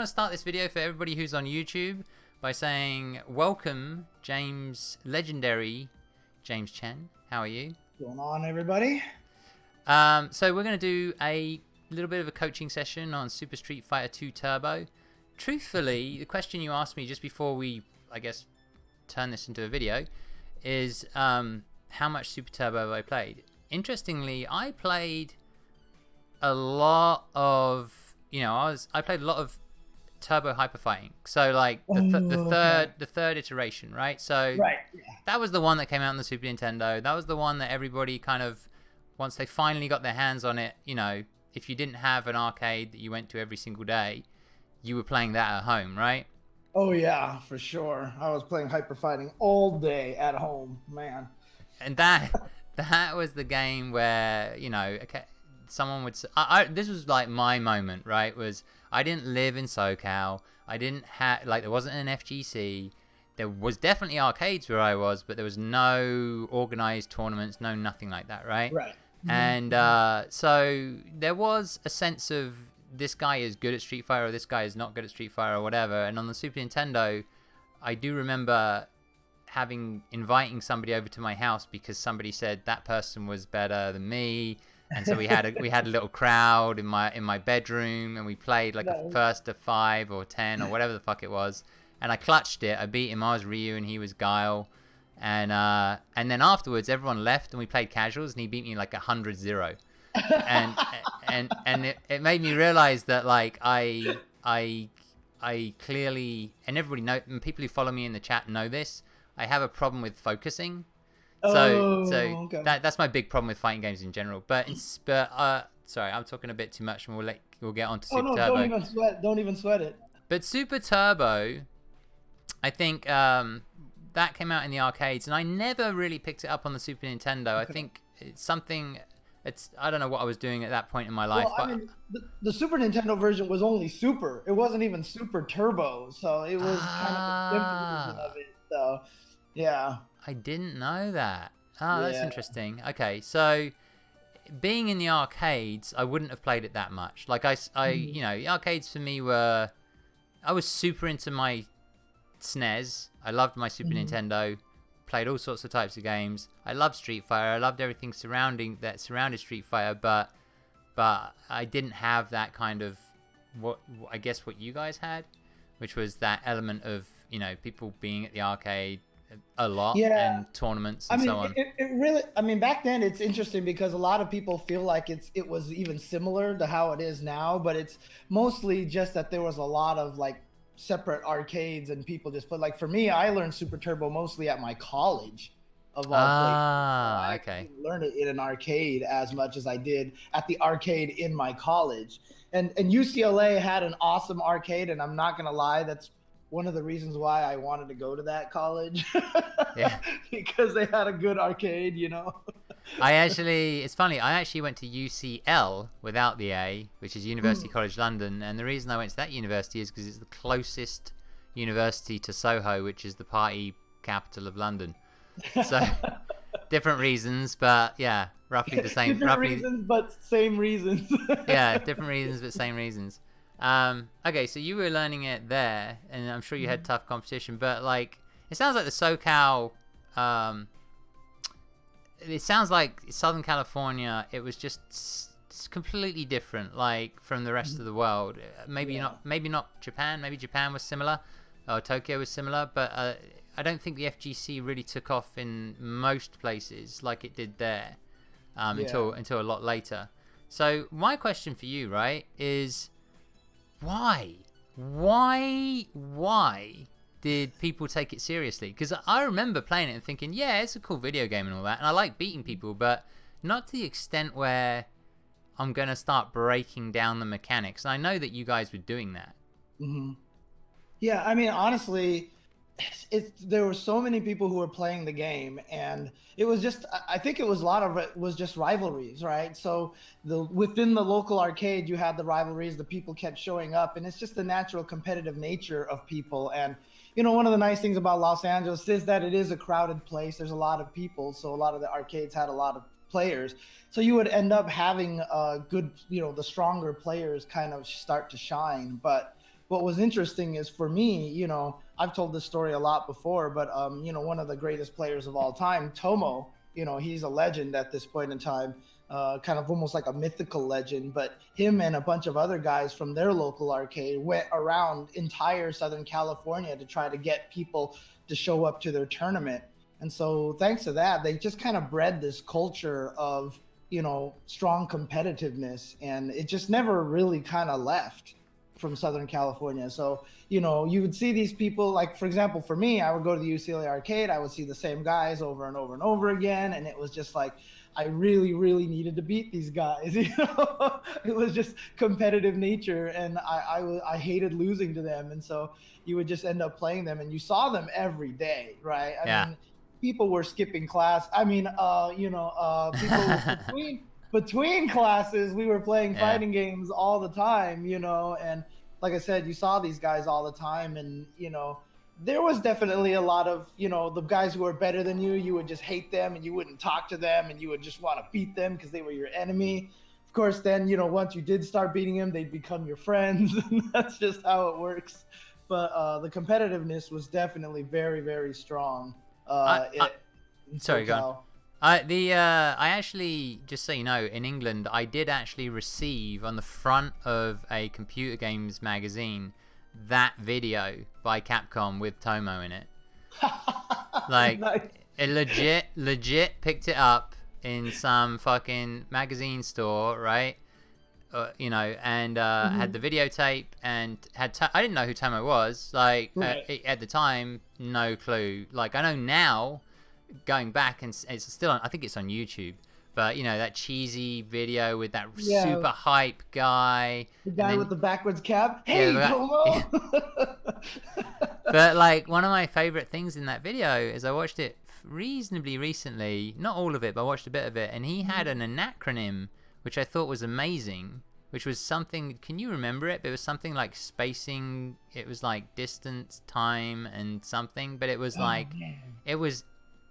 I'm going to start this video for everybody who's on YouTube by saying welcome, legendary James Chen. How are you? What's going on, everybody? So we're going to do a little bit of a coaching session on Super Street Fighter 2 Turbo. Truthfully, the question you asked me just before we, I guess, turn this into a video is how much Super Turbo have I played? Interestingly, I played a lot of, I played a lot of Turbo Hyper Fighting. So like the third iteration, right? So that was the one that came out on the Super Nintendo. That was the one that everybody kind of, once they finally got their hands on it, if you didn't have an arcade that you went to every single day, you were playing that at home, right? Oh yeah, for sure. I was playing Hyper Fighting all day at home, man. And that was the game where, okay, someone would this was like my moment, right? Was I didn't live in SoCal. I didn't have, like, there wasn't an FGC. There was definitely arcades where I was, but there was no organized tournaments, no nothing like that, right? Right. And so there was a sense of this guy is good at Street Fighter or this guy is not good at Street Fighter or whatever. And on the Super Nintendo, I do remember inviting somebody over to my house because somebody said that person was better than me. And so we had a little crowd in my bedroom, and we played like a first to 5 or 10 or whatever the fuck it was. And I clutched it. I beat him. I was Ryu and he was Guile. And then afterwards, everyone left and we played casuals, and he beat me like 100-0. and it made me realize that, like, I clearly, and everybody know, and people who follow me in the chat know this, I have a problem with focusing. So that's my big problem with fighting games in general. But sorry, I'm talking a bit too much, and we'll get on to Super Turbo. Don't even sweat it. But Super Turbo, I think that came out in the arcades, and I never really picked it up on the Super Nintendo. I think it's something. I don't know what I was doing at that point in my life. Well, I mean, the Super Nintendo version was only Super. It wasn't even Super Turbo, so it was kind of a different version of it. So, yeah. I didn't know that. That's interesting. Okay, so being in the arcades, I wouldn't have played it that much. Like the arcades for me were, I was super into my SNES. I loved my Super Nintendo. Played all sorts of types of games. I loved Street Fighter. I loved everything surrounded Street Fighter, but I didn't have that kind of what you guys had, which was that element of people being at the arcade a lot, and tournaments and so on. It really, back then it's interesting because a lot of people feel like it was even similar to how it is now, but it's mostly just that there was a lot of like separate arcades and people just put, like, for me, I learned Super Turbo mostly at my college of all places. I didn't learn it in an arcade as much as I did at the arcade in my college. And UCLA had an awesome arcade, and I'm not gonna lie, that's one of the reasons why I wanted to go to that college. Because they had a good arcade, It's funny, I actually went to UCL without the A, which is University College London, and the reason I went to that university is because it's the closest university to Soho, which is the party capital of London. So different reasons, but yeah, roughly the same. Different reasons, but same reasons. Yeah, different reasons, but same reasons. Okay, so you were learning it there, and I'm sure you had tough competition, but like, it sounds like the SoCal, it sounds like Southern California, it was just completely different, like, from the rest of the world. Maybe not Japan. Maybe Japan was similar, or Tokyo was similar, but I don't think the FGC really took off in most places like it did there, until a lot later. So my question for you, right, is why did people take it seriously? Because I remember playing it and thinking, yeah, it's a cool video game and all that, and I like beating people, but not to the extent where I'm gonna start breaking down the mechanics. And I know that you guys were doing that. Yeah, honestly, there were so many people who were playing the game, and it was just, I think a lot of it was just rivalries, right? So within the local arcade, you had the rivalries, the people kept showing up, and it's just the natural competitive nature of people. And one of the nice things about Los Angeles is that it is a crowded place. There's a lot of people, so a lot of the arcades had a lot of players. So you would end up having good, the stronger players kind of start to shine. But what was interesting is for me, I've told this story a lot before, but one of the greatest players of all time, Tomo, he's a legend at this point in time, kind of almost like a mythical legend. But him and a bunch of other guys from their local arcade went around entire Southern California to try to get people to show up to their tournament. And so thanks to that, they just kind of bred this culture of, strong competitiveness, and it just never really kind of left from Southern California. So, you would see these people, like, for example, for me, I would go to the UCLA arcade, I would see the same guys over and over and over again. And it was just like, I really, really needed to beat these guys. It was just competitive nature. And I hated losing to them. And so you would just end up playing them, and you saw them every day, right? I mean, people were skipping class. I mean, people between classes, we were playing fighting games all the time, and like I said, you saw these guys all the time. And, there was definitely a lot of, the guys who were better than you would just hate them, and you wouldn't talk to them, and you would just want to beat them because they were your enemy. Of course, then, once you did start beating them, they'd become your friends. And that's just how it works. But the competitiveness was definitely very, very strong. Sorry, go on. I actually, just so you know, in England, I did actually receive on the front of a computer games magazine that video by Capcom with Tomo in it. Like, nice. It legit picked it up in some fucking magazine store, right? And had the videotape, and I didn't know who Tomo was. Like, right. At the time, no clue. Like, I know now, going back, and it's still on, I think it's on YouTube, but that cheesy video with that super hype guy, the guy with the backwards cap. Hey, Tomo. But like, one of my favorite things in that video is I watched it reasonably recently, not all of it, but I watched a bit of it, and he had an acronym which I thought was amazing, which was something, can you remember it? It was something like spacing, it was like distance, time, and something, but it was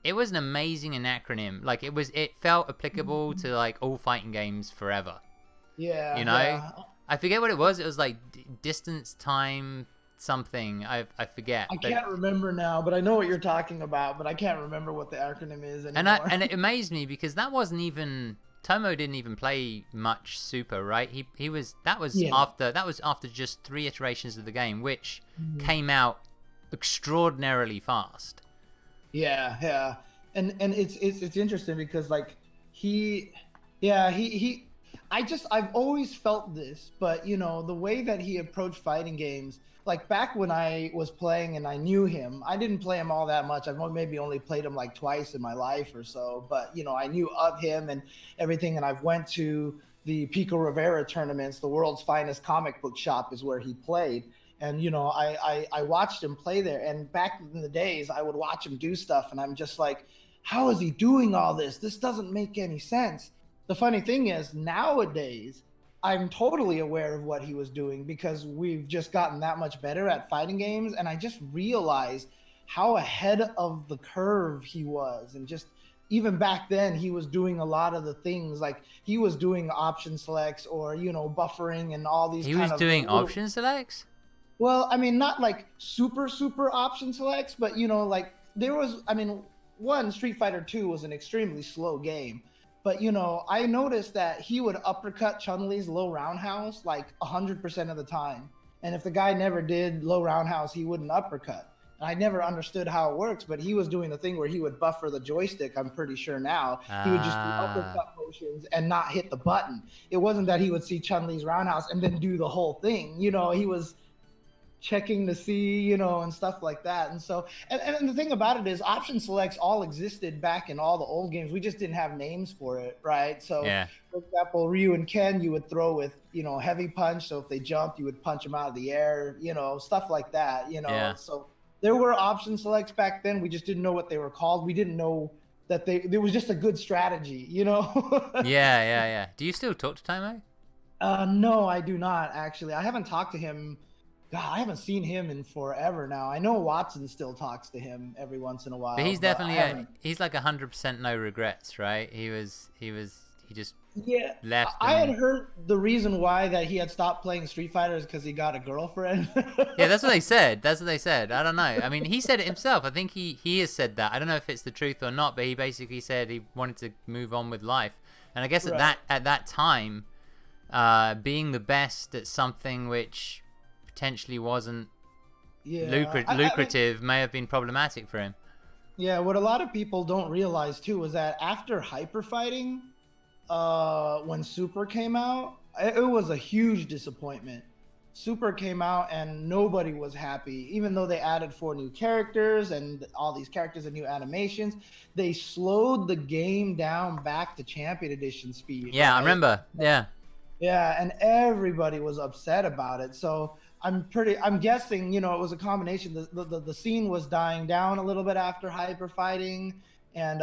it was an amazing acronym. Like, it felt applicable to like all fighting games forever. Yeah. I forget what it was. It was like distance, time, something. I forget. I can't remember now, but I know what you're talking about, but I can't remember what the acronym is anymore. And it amazed me because that wasn't even, Tomo didn't even play much Super, right? That was after just 3 iterations of the game, which came out extraordinarily fast. Yeah. And it's interesting because like I've always felt this, but the way that he approached fighting games, like back when I was playing and I knew him, I didn't play him all that much. I've maybe only played him like twice in my life or so, but I knew of him and everything. And I've went to the Pico Rivera tournaments. The world's finest comic book shop is where he played. And, I watched him play there. And back in the days, I would watch him do stuff. And I'm just like, how is he doing all this? This doesn't make any sense. The funny thing is, nowadays, I'm totally aware of what he was doing because we've just gotten that much better at fighting games. And I just realized how ahead of the curve he was. And just even back then, he was doing a lot of the things, like he was doing option selects or, buffering and all these. He was doing option selects? Well, I mean, not like super option selects, but like there was, Street Fighter 2 was an extremely slow game, but I noticed that he would uppercut Chun-Li's low roundhouse like 100% of the time. And if the guy never did low roundhouse, he wouldn't uppercut. And I never understood how it works, but he was doing the thing where he would buffer the joystick, I'm pretty sure now. He would just do uppercut motions and not hit the button. It wasn't that he would see Chun-Li's roundhouse and then do the whole thing. He was checking to see, and stuff like that. And so, and the thing about it is option selects all existed back in all the old games. We just didn't have names for it, right? So, for example, Ryu and Ken, you would throw with, heavy punch. So if they jumped, you would punch them out of the air, stuff like that, So there were option selects back then. We just didn't know what they were called. We didn't know that there was just a good strategy, Yeah. Do you still talk to Tomo? No, I do not, actually. I haven't talked to him. God, I haven't seen him in forever now. I know Watson still talks to him every once in a while. But he's definitely he's like 100% no regrets, right? He just Yeah, left I had and heard the reason why that he had stopped playing Street Fighter is because he got a girlfriend. yeah, that's what they said. That's what they said. I don't know. I mean, he said it himself. I think he has said that. I don't know if it's the truth or not, but he basically said he wanted to move on with life. And I guess Right. at that time, being the best at something which potentially wasn't Yeah, I mean, lucrative may have been problematic for him. yeah. What a lot of people don't realize too is that after Hyper Fighting, when Super came out, it was a huge disappointment. Super came out and nobody was happy, even though they added 4 new characters and all these characters and new animations. They slowed the game down back to Champion Edition speed, Yeah, I right? remember. Yeah. Yeah, and everybody was upset about it. So I'm guessing, it was a combination. The scene was dying down a little bit after Hyper Fighting, and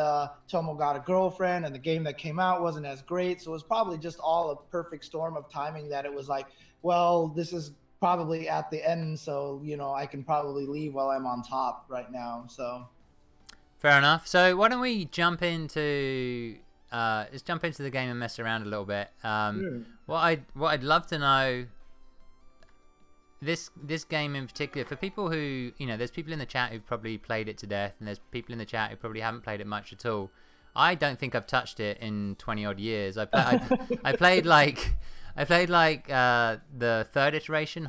Tomo got a girlfriend, and the game that came out wasn't as great. So it was probably just all a perfect storm of timing that it was like, well, this is probably at the end, so I can probably leave while I'm on top right now. So Fair enough. So why don't we jump into let's jump into the game and mess around a little bit. Sure. What I'd love to know, this game in particular, for people who, there's people in the chat who've probably played it to death, and there's people in the chat who probably haven't played it much at all. I don't think I've touched it in 20 odd years. I played like the third iteration,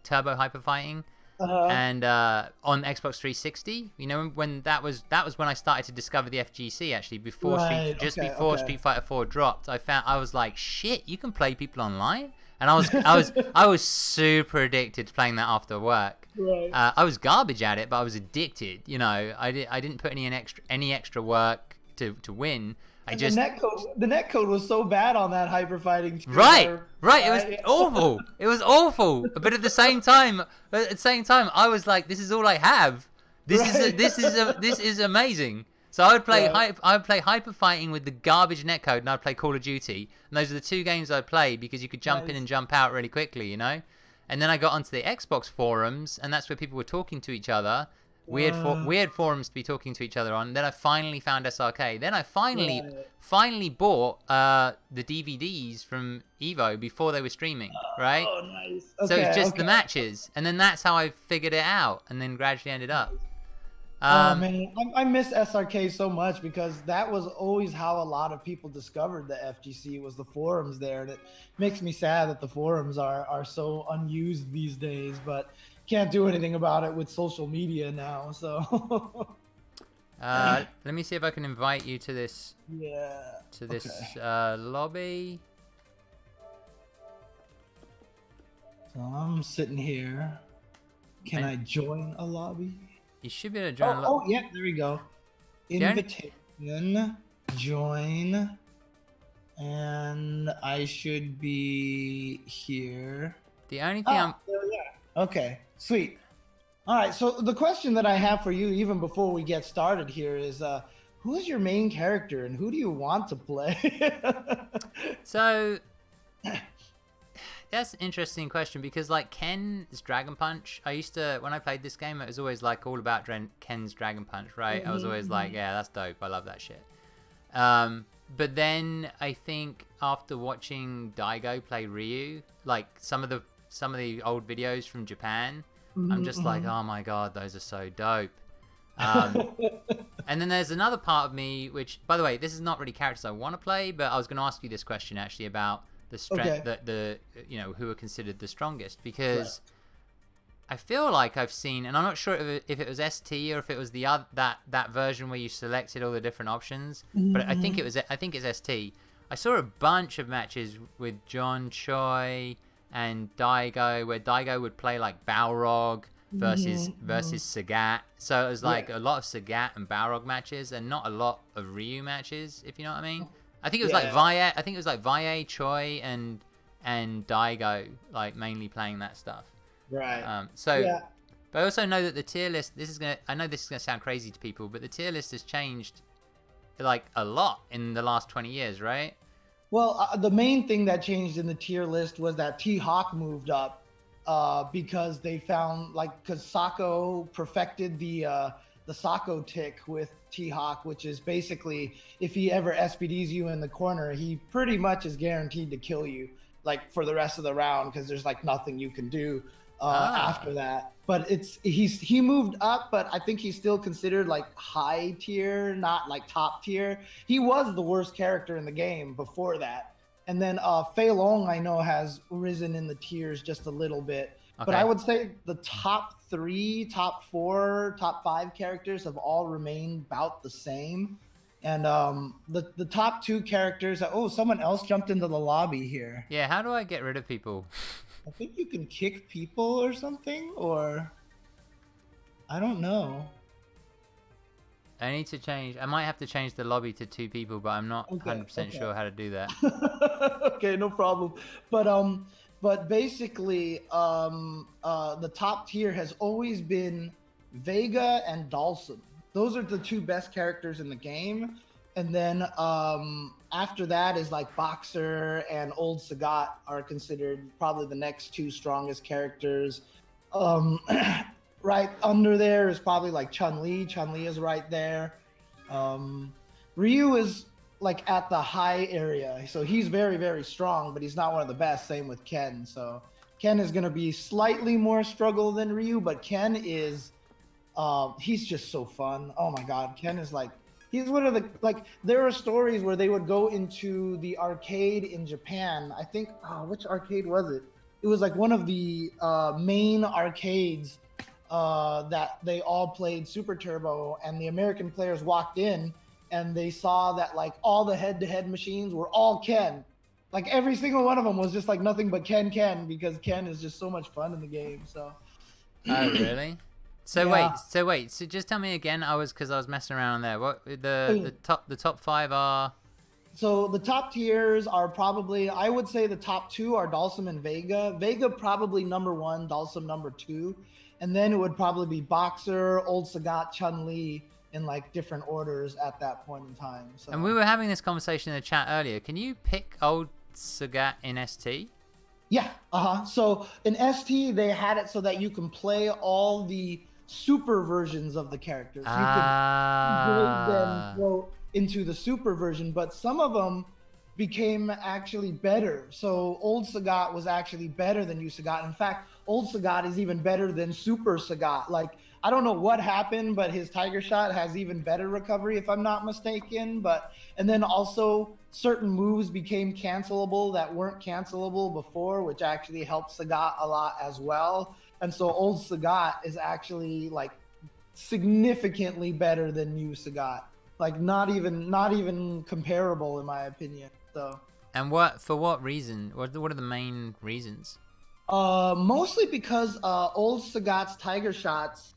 Turbo Hyper Fighting, and on Xbox 360. When that was when I started to discover the FGC, actually, before Right. before Okay. Street Fighter 4 dropped. I was like, shit, you can play people online. And I was super addicted to playing that after work. Right. I was garbage at it, but I was addicted. I didn't put any extra work to win. I And just the net code was so bad on that Hyper Fighting. too, right. or- It was awful. It was awful. But at the same time, I was like, this is all I have. Right. This is amazing. So I would play Right. Hyper Fighting with the garbage netcode, and I'd play Call of Duty. And those are the two games I'd play because you could jump in Nice. and jump out really quickly, And then I got onto the Xbox forums, and that's where people were talking to each other. Weird forums to be talking to each other on. Then I finally found SRK. Then I finally bought the DVDs from Evo before they were streaming, right? Oh, nice. So it's just Okay. the matches, and then that's how I figured it out, and then gradually ended up. Oh man, I miss SRK so much because that was always how a lot of people discovered the FGC was the forums there, and it makes me sad that the forums are so unused these days. But can't do anything about it with social media now. So Let me see if I can invite you to this yeah. lobby. So I'm sitting here. Can I join a lobby? You should be able to join. Oh yeah, there we go. Invitation, join, and I should be here. The only thing There we are. Okay, sweet. All right, so the question that I have for you, even before we get started here, is who's your main character and who do you want to play? So that's an interesting question because like Ken's Dragon Punch, I used to, when I played this game, it was always like all about Ken's Dragon Punch, right? I was always like, yeah, that's dope. I love that shit. But then I think after watching Daigo play Ryu, like some of the old videos from Japan, I'm just like, oh my god, those are so dope. And then there's another part of me, which, by the way, this is not really characters I want to play, but I was going to ask you this question actually about the strength, who are considered the strongest, because I feel like I've seen, and I'm not sure if it was ST or if it was the other that version where you selected all the different options, but I think it's ST. I saw a bunch of matches with John Choi and Daigo where Daigo would play like Balrog versus Sagat. So it was like a lot of Sagat and Balrog matches and not a lot of Ryu matches, if you know what I mean. I think it was like Valle, Choi and Daigo like mainly playing that stuff. Right. But I also know that the tier list, I know this is gonna sound crazy to people, but the tier list has changed like a lot in the last 20 years, right? Well, the main thing that changed in the tier list was that T-Hawk moved up because they found because Sako perfected the the Sako tick with T-Hawk, which is basically if he ever SPDs you in the corner, he pretty much is guaranteed to kill you like for the rest of the round because there's like nothing you can do after that. But he moved up, but I think he's still considered like high tier, not like top tier. He was the worst character in the game before that. And then Fei Long, I know, has risen in the tiers just a little bit. Okay. But I would say the top 3, top 4, top 5 characters have all remained about the same. And the top 2 characters, oh, someone else jumped into the lobby here. Yeah, how do I get rid of people? I think you can kick people or something, or I don't know. I need to change. I might have to change the lobby to 2 people, but I'm not 100% sure how to do that. Okay, no problem. But basically, the top tier has always been Vega and Dalsum. Those are the 2 best characters in the game. And then after that is like Boxer and Old Sagat are considered probably the next 2 strongest characters. Right under there is probably like Chun-Li. Chun-Li is right there. Ryu is like at the high area. So he's very, very strong, but he's not one of the best. Same with Ken. So Ken is going to be slightly more struggle than Ryu, but Ken is, he's just so fun. Oh my God. Ken is like, he's one of the, like, there are stories where they would go into the arcade in Japan. I think, which arcade was it? It was like one of the main arcades that they all played Super Turbo, and the American players walked in and they saw that like all the head-to-head machines were all Ken. Like every single one of them was just like nothing but Ken, because Ken is just so much fun in the game. So. Oh really? So yeah. wait. So just tell me again. Because I was messing around there. What the top 5 are? So the top tiers are probably, I would say the top 2 are Dalsum and Vega. Vega probably number 1, Dalsum number 2. And then it would probably be Boxer, Old Sagat, Chun-Li in like different orders at that point in time. So. And we were having this conversation in the chat earlier. Can you pick Old Sagat in ST? Yeah. So in ST, they had it so that you can play all the super versions of the characters. You can grade them into the super version, but some of them became actually better. So Old Sagat was actually better than New Sagat. In fact, Old Sagat is even better than Super Sagat. Like, I don't know what happened, but his Tiger Shot has even better recovery, if I'm not mistaken. And then also certain moves became cancelable that weren't cancelable before, which actually helped Sagat a lot as well. And so Old Sagat is actually like significantly better than New Sagat. Like not even comparable in my opinion. So. And for what reason? What are the main reasons? Mostly because Old Sagat's Tiger Shots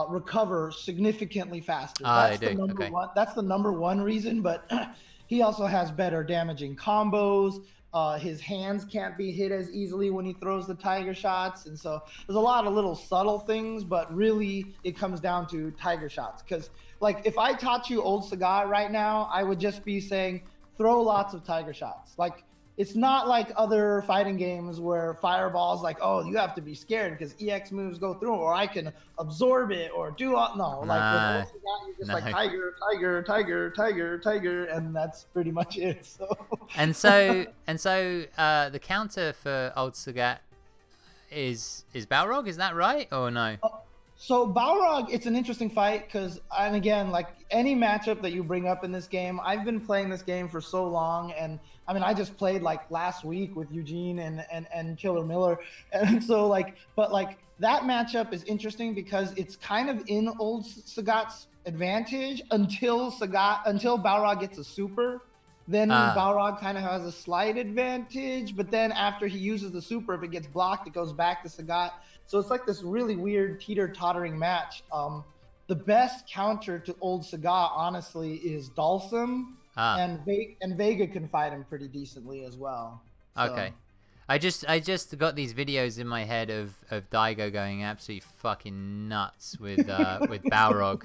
recover significantly faster. That's the number one. That's the number 1 reason. But he also has better damaging combos. His hands can't be hit as easily when he throws the Tiger Shots, and so there's a lot of little subtle things. But really, it comes down to Tiger Shots. Because like if I taught you Old Sagat right now, I would just be saying throw lots of Tiger Shots. Like it's not like other fighting games where Fireball's like, oh, you have to be scared because EX moves go through, or I can absorb it, or do all. No, like with Old Sagat, you're just like Tiger, Tiger, Tiger, Tiger, Tiger, and that's pretty much it. So. And so the counter for Old Sagat is Balrog. Is that right or no? So Balrog, it's an interesting fight because, and again, like any matchup that you bring up in this game, I've been playing this game for so long, and I mean, I just played like last week with Eugene and Killer Miller, and so like, but like that matchup is interesting because it's kind of in Old Sagat's advantage until Balrog gets a super. Then Balrog kind of has a slight advantage, but then after he uses the super, if it gets blocked, it goes back to Sagat. So it's like this really weird teeter-tottering match. The best counter to Old Sagat, honestly, is Dalsum, and Vega can fight him pretty decently as well. So. Okay. I just got these videos in my head of Daigo going absolutely fucking nuts with Balrog.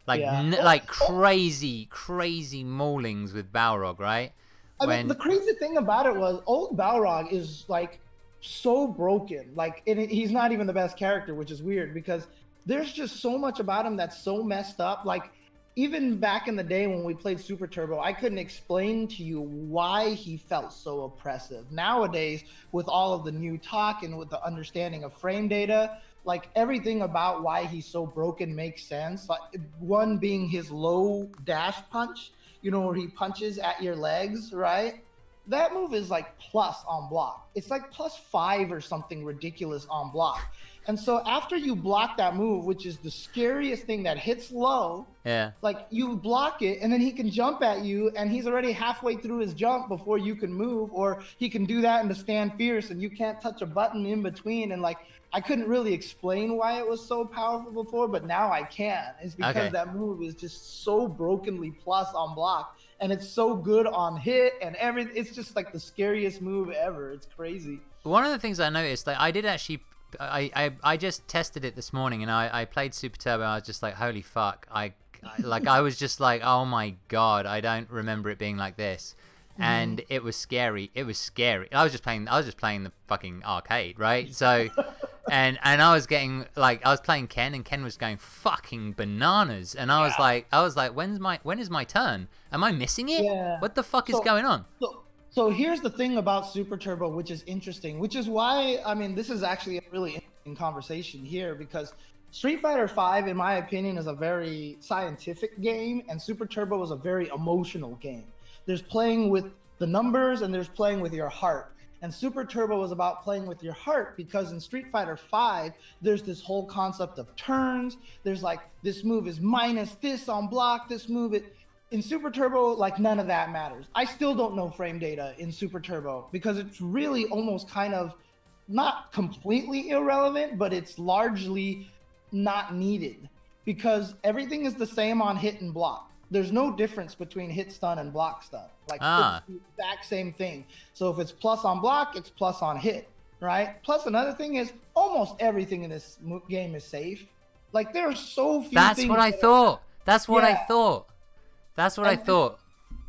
Like crazy maulings with Balrog, right? I mean, the crazy thing about it was old Balrog is like so broken. Like he's not even the best character, which is weird because there's just so much about him that's so messed up. Like, even back in the day when we played Super Turbo, I couldn't explain to you why he felt so oppressive. Nowadays, with all of the new talk and with the understanding of frame data, like everything about why he's so broken makes sense. Like, one being his low dash punch, you know, where he punches at your legs, right? That move is like plus on block. It's like +5 or something ridiculous on block. And so after you block that move, which is the scariest thing that hits low, Yeah. like you block it and then he can jump at you and he's already halfway through his jump before you can move, or he can do that and to stand fierce and you can't touch a button in between. And like, I couldn't really explain why it was so powerful before, but now I can. It's because that move is just so brokenly plus on block and it's so good on hit and everything. It's just like the scariest move ever. It's crazy. One of the things I noticed, like I did actually, I just tested it this morning and I played Super Turbo. And I was just like, holy fuck! I was just like, oh my god, I don't remember it being like this, and it was scary. It was scary. I was just playing the fucking arcade, right? So, and I was getting like, I was playing Ken and Ken was going fucking bananas, and I was like, when is my turn? Am I missing it? Yeah. What the fuck is going on? So here's the thing about Super Turbo, which is interesting, which is why, I mean, this is actually a really interesting conversation here, because Street Fighter V, in my opinion, is a very scientific game, and Super Turbo is a very emotional game. There's playing with the numbers and there's playing with your heart. And Super Turbo is about playing with your heart, because in Street Fighter V, there's this whole concept of turns. There's like, this move is minus this on block, this move it. In Super Turbo, like none of that matters. I still don't know frame data in Super Turbo because it's really almost kind of not completely irrelevant, but it's largely not needed because everything is the same on hit and block. There's no difference between hit stun and block stun. Like it's the exact same thing. So if it's plus on block, it's plus on hit, right? Plus another thing is almost everything in this game is safe. Like there are so few That's things. What I thought. That's what I thought. That's what I thought.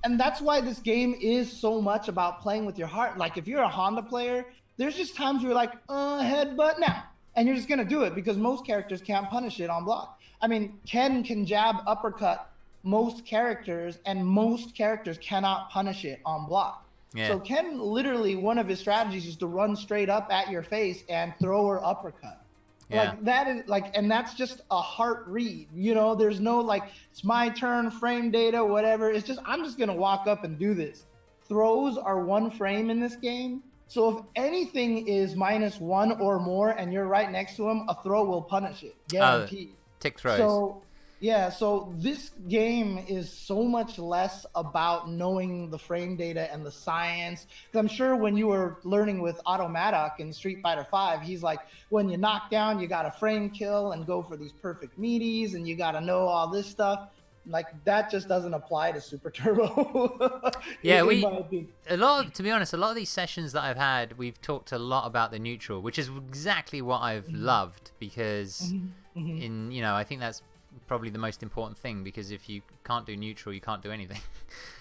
And that's why this game is so much about playing with your heart. Like if you're a Honda player, there's just times where you're like, headbutt now. And you're just going to do it because most characters can't punish it on block. I mean, Ken can jab uppercut most characters and most characters cannot punish it on block. Yeah. So Ken literally, one of his strategies is to run straight up at your face and throw her uppercut. Yeah. Like that is like, and that's just a heart read, you know, there's no like, it's my turn, frame data, whatever. It's just, I'm just going to walk up and do this. Throws are 1 frame in this game. So if anything is -1 or more and you're right next to him, a throw will punish it. Guaranteed. Tick throws. So yeah, so this game is so much less about knowing the frame data and the science. Because I'm sure when you were learning with Automatic in Street Fighter V, he's like, when you knock down, you got to frame kill and go for these perfect meaties, and you got to know all this stuff. Like that just doesn't apply to Super Turbo. Yeah, to be honest, a lot of these sessions that I've had, we've talked a lot about the neutral, which is exactly what I've loved because in, you know, I think that's probably the most important thing, because if you can't do neutral, you can't do anything.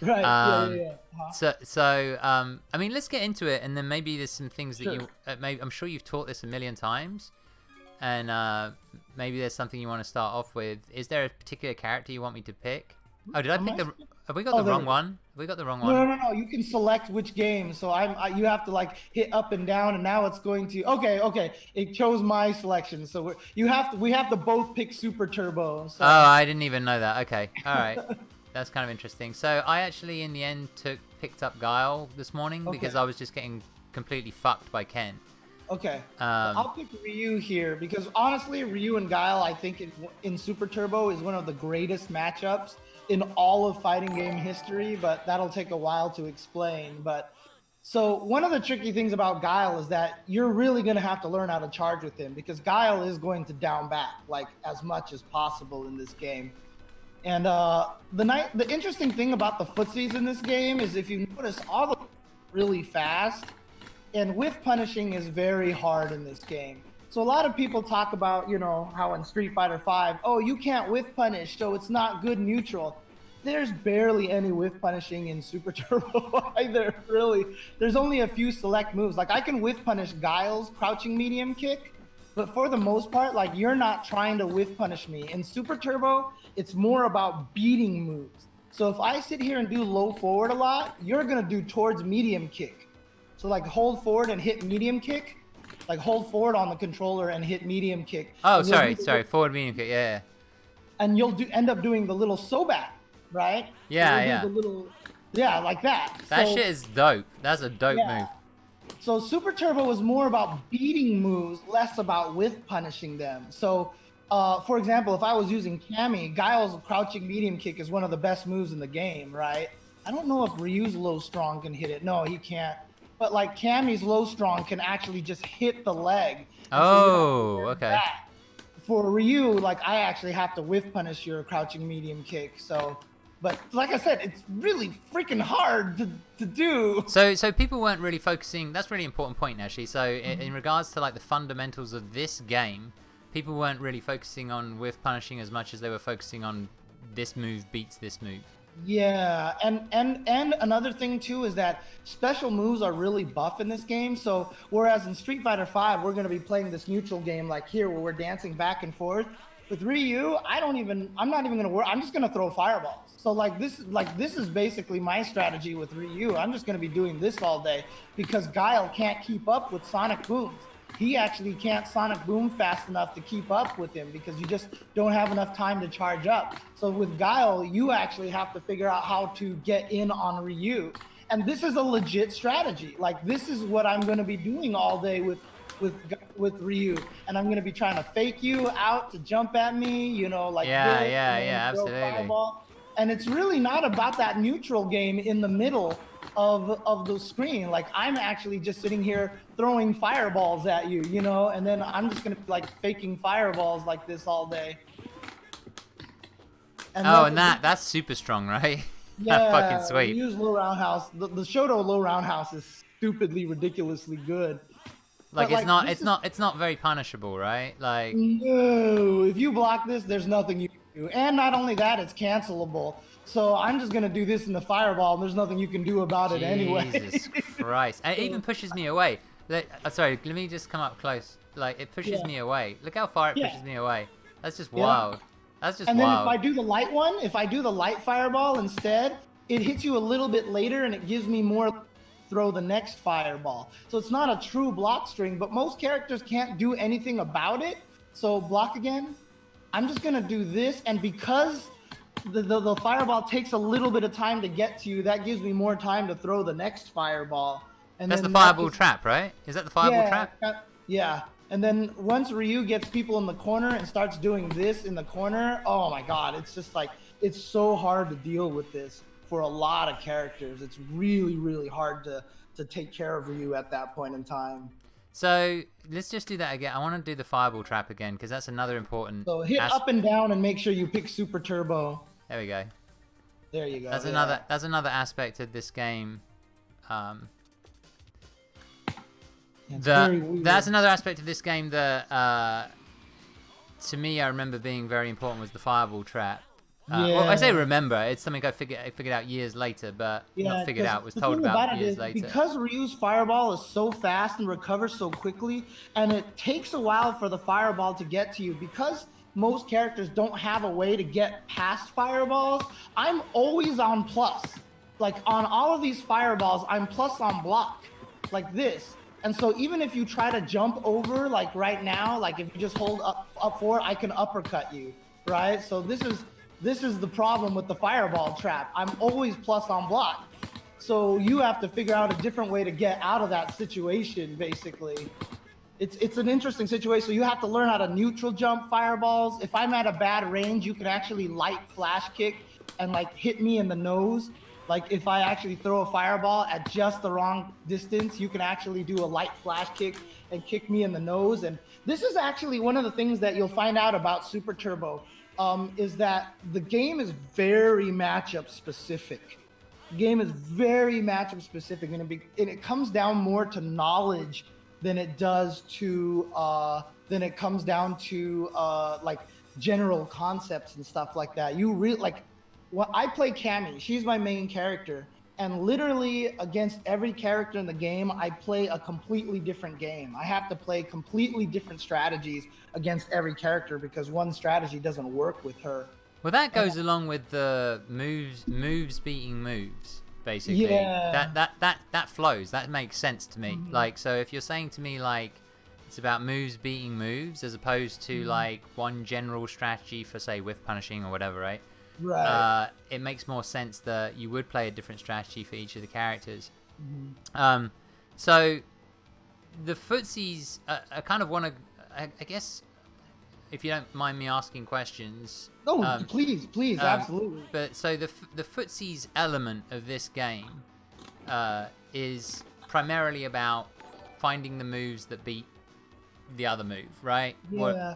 Right. So I mean, let's get into it, and then maybe there's some things that you I'm sure you've taught this a million times, and maybe there's something you want to start off with. Is there a particular character you want me to pick? Oh, did I pick the? Have we got the wrong one? Have we got the wrong one? No. You can select which game. So you have to like hit up and down, and now it's going to. Okay. It chose my selection. So we have to both pick Super Turbo. So. Oh, I didn't even know that. Okay, all right. That's kind of interesting. So I actually, in the end, picked up Guile this morning because I was just getting completely fucked by Ken. Okay. I'll pick Ryu here because honestly, Ryu and Guile, I think in Super Turbo is one of the greatest matchups in all of fighting game history, but that'll take a while to explain. But so one of the tricky things about Guile is that you're really going to have to learn how to charge with him because Guile is going to down back like as much as possible in this game. And the interesting thing about the footsies in this game is if you notice all the really fast, and whiff punishing is very hard in this game. So a lot of people talk about, you know, how in Street Fighter V, oh, you can't whiff punish, so it's not good neutral. There's barely any whiff punishing in Super Turbo either, really. There's only a few select moves. Like I can whiff punish Guile's crouching medium kick, but for the most part, like you're not trying to whiff punish me. In Super Turbo, it's more about beating moves. So if I sit here and do low forward a lot, you're gonna do towards medium kick. So like hold forward and hit medium kick, like hold forward on the controller and hit medium kick. Oh, And you'll sorry, do the- sorry. Forward medium kick. Yeah. And you'll end up doing the little sobat, right? So Yeah, you'll do yeah. the little, yeah, like that. That So- shit is dope. That's a dope Yeah. move. So Super Turbo was more about beating moves, less about whiff punishing them. So, for example, if I was using Cammy, Guile's crouching medium kick is one of the best moves in the game, right? I don't know if Ryu's low strong can hit it. No, he can't. But like Cammy's low strong can actually just hit the leg. And so you have to Oh, learn okay. that. For Ryu, like I actually have to whiff punish your crouching medium kick. So, but like I said, it's really freaking hard to do. So people weren't really focusing. That's a really important point, actually. So in regards to like the fundamentals of this game, people weren't really focusing on whiff punishing as much as they were focusing on this move beats this move. Yeah, and another thing too is that special moves are really buff in this game. So whereas in Street Fighter V, we're gonna be playing this neutral game like here where we're dancing back and forth. With Ryu, I'm not even gonna work. I'm just gonna throw fireballs. So this is basically my strategy with Ryu. I'm just gonna be doing this all day because Guile can't keep up with Sonic Booms. He actually can't Sonic Boom fast enough to keep up with him because you just don't have enough time to charge up. So with Guile, you actually have to figure out how to get in on Ryu. And this is a legit strategy. Like this is what I'm gonna be doing all day with Ryu. And I'm gonna be trying to fake you out to jump at me, you know, like Yeah, this, yeah, and then yeah, throw absolutely. fireball. And it's really not about that neutral game in the middle of the screen. Like I'm actually just sitting here throwing fireballs at you, you know, and then I'm just gonna be like faking fireballs like this all day. And That's super strong, right? yeah, Fucking sweet. Use low roundhouse. The Shoto low roundhouse is stupidly ridiculously good. Like But, it's not very punishable, right? Like no, if you block this, there's nothing you can do. And not only that, it's cancelable. So I'm just gonna do this in the fireball, and there's nothing you can do about it anyway. Jesus Christ! And it even pushes me away. Sorry, let me just come up close. Like it pushes me away. Look how far it pushes me away. That's just wild. That's just and wild. then if I do the light one, if I do the light fireball instead, it hits you a little bit later, and it gives me more throw the next fireball. So it's not a true block string, but most characters can't do anything about it. So block again. I'm just gonna do this, and because the fireball takes a little bit of time to get to you, that gives me more time to throw the next fireball. And That's then the fireball trap, right? Is that the fireball trap? Yeah. And then once Ryu gets people in the corner and starts doing this in the corner, oh my god, it's just like, it's so hard to deal with this for a lot of characters. It's really, really hard to take care of Ryu at that point in time. So let's just do that again. I want to do the fireball trap again because that's another important. So hit up and down and make sure you pick Super Turbo. There we go. There you go. That's another aspect of this game. That's another aspect of this game that to me I remember being very important was the fireball trap. Well, I say remember, it's something I figured out years later, but not figured out, was told about years later. Because Ryu's fireball is so fast and recovers so quickly, and it takes a while for the fireball to get to you, because most characters don't have a way to get past fireballs, I'm always on plus. Like on all of these fireballs, I'm plus on block, like this. And so even if you try to jump over, like right now, like if you just hold up forward, I can uppercut you, right? So this is the problem with the fireball trap. I'm always plus on block. So you have to figure out a different way to get out of that situation, basically. It's an interesting situation. So you have to learn how to neutral jump fireballs. If I'm at a bad range, you can actually light flash kick and like hit me in the nose. Like if I actually throw a fireball at just the wrong distance, you can actually do a light flash kick and kick me in the nose. And this is actually one of the things that you'll find out about Super Turbo. Is that the game is very matchup specific. The game is very matchup specific, and it comes down more to knowledge than it does to like general concepts and stuff like that. You really like, when I play Cammy, she's my main character, and literally against every character in the game, I play a completely different game. I have to play completely different strategies against every character because one strategy doesn't work with her. Well, that goes along with the moves beating moves, basically. Yeah. That flows. That makes sense to me. Like, so if you're saying to me like it's about moves beating moves as opposed to like one general strategy for say whiff punishing or whatever, right? Right. It makes more sense that you would play a different strategy for each of the characters. So the footsies, I kind of want to, I guess, if you don't mind me asking questions. Oh, please, absolutely. But so the footsies element of this game is primarily about finding the moves that beat the other move, right? Yeah.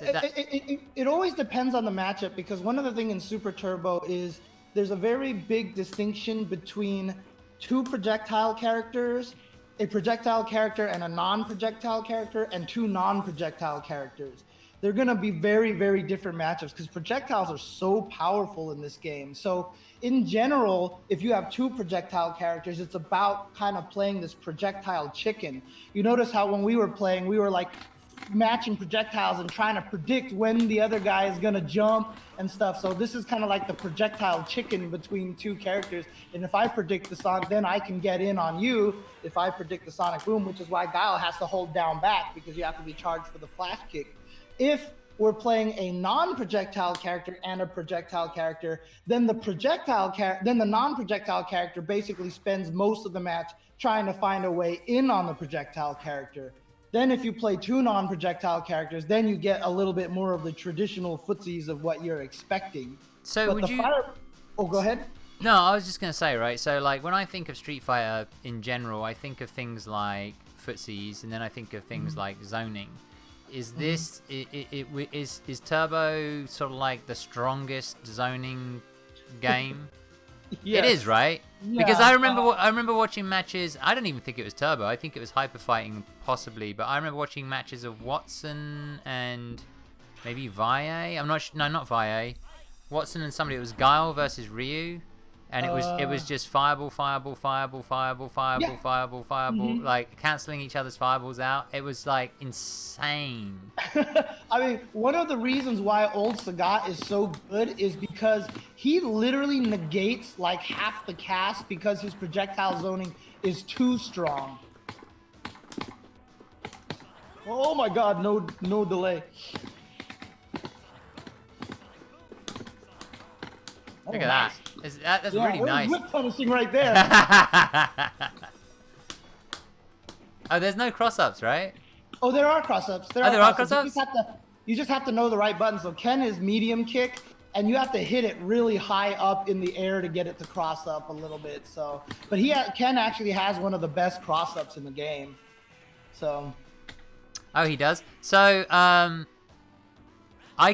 It always depends on the matchup because one of the things in Super Turbo is there's a very big distinction between two projectile characters, a projectile character and a non-projectile character, and two non-projectile characters. They're going to be very, very different matchups because projectiles are so powerful in this game. So in general, if you have two projectile characters, it's about kind of playing this projectile chicken. You notice how when we were playing, we were like matching projectiles and trying to predict when the other guy is going to jump and stuff. So this is kind of like the projectile chicken between two characters. And if I predict the Sonic, then I can get in on you if I predict the Sonic Boom, which is why Guile has to hold down back because you have to be charged for the flash kick. If we're playing a non-projectile character and a projectile character, then the non-projectile character basically spends most of the match trying to find a way in on the projectile character. Then if you play two non-projectile characters, then you get a little bit more of the traditional footsies of what you're expecting. So would you... Oh, go ahead. No, I was just going to say, right, so like when I think of Street Fighter in general, I think of things like footsies, and then I think of things like zoning. Is this, is Turbo sort of like the strongest zoning game? Yes. It is, right? Yeah. Because I remember watching matches. I don't even think it was Turbo. I think it was Hyper Fighting, possibly. But I remember watching matches of Watson and maybe Valle. I'm not. No, not Valle. Watson and somebody. It was Guile versus Ryu, and it was just fireball, like canceling each other's fireballs out. It was like insane. I mean, one of the reasons why old Sagat is so good is because he literally negates like half the cast because his projectile zoning is too strong. Oh my God, no delay. Look at nice. That's really nice. Whip punishing right there. Oh, there's no cross-ups, right? Oh, there are cross-ups. There are cross-ups? You just have to know the right button. So Ken is medium kick, and you have to hit it really high up in the air to get it to cross up a little bit. So, but Ken actually has one of the best cross-ups in the game. So. Oh, he does. So, I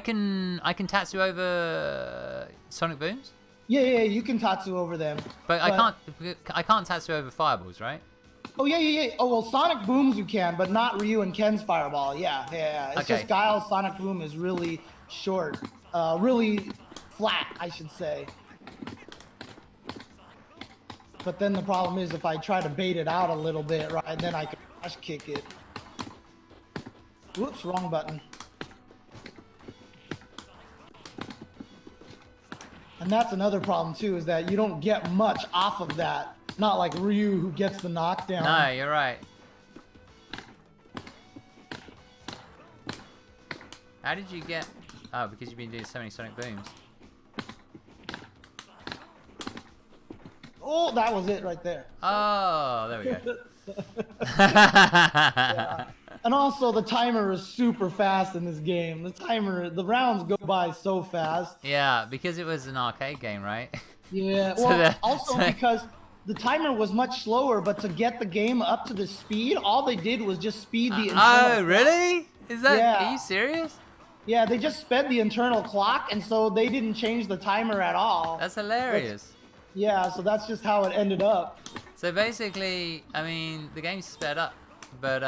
can Tatsu over Sonic Booms? Yeah, you can Tatsu over them. But I can't Tatsu over fireballs, right? Oh yeah. Oh well, Sonic Booms you can, but not Ryu and Ken's fireball. Yeah. It's just Guile's Sonic Boom is really short, really flat, I should say. But then the problem is if I try to bait it out a little bit, right, and then I can flash kick it. Whoops, wrong button. And that's another problem too, is that you don't get much off of that. Not like Ryu who gets the knockdown. No, you're right. How did you get... Oh, because you've been doing so many Sonic Booms. Oh, that was it right there. Oh, there we go. Yeah. And also the timer is super fast in this game. The rounds go by so fast. Yeah, because it was an arcade game, right? Yeah, well, because the timer was much slower, but to get the game up to the speed, all they did was just speed the internal Oh, really? Is that, are you serious? Yeah, they just sped the internal clock, and so they didn't change the timer at all. That's hilarious. Yeah, so that's just how it ended up. So basically, I mean, the game's sped up, but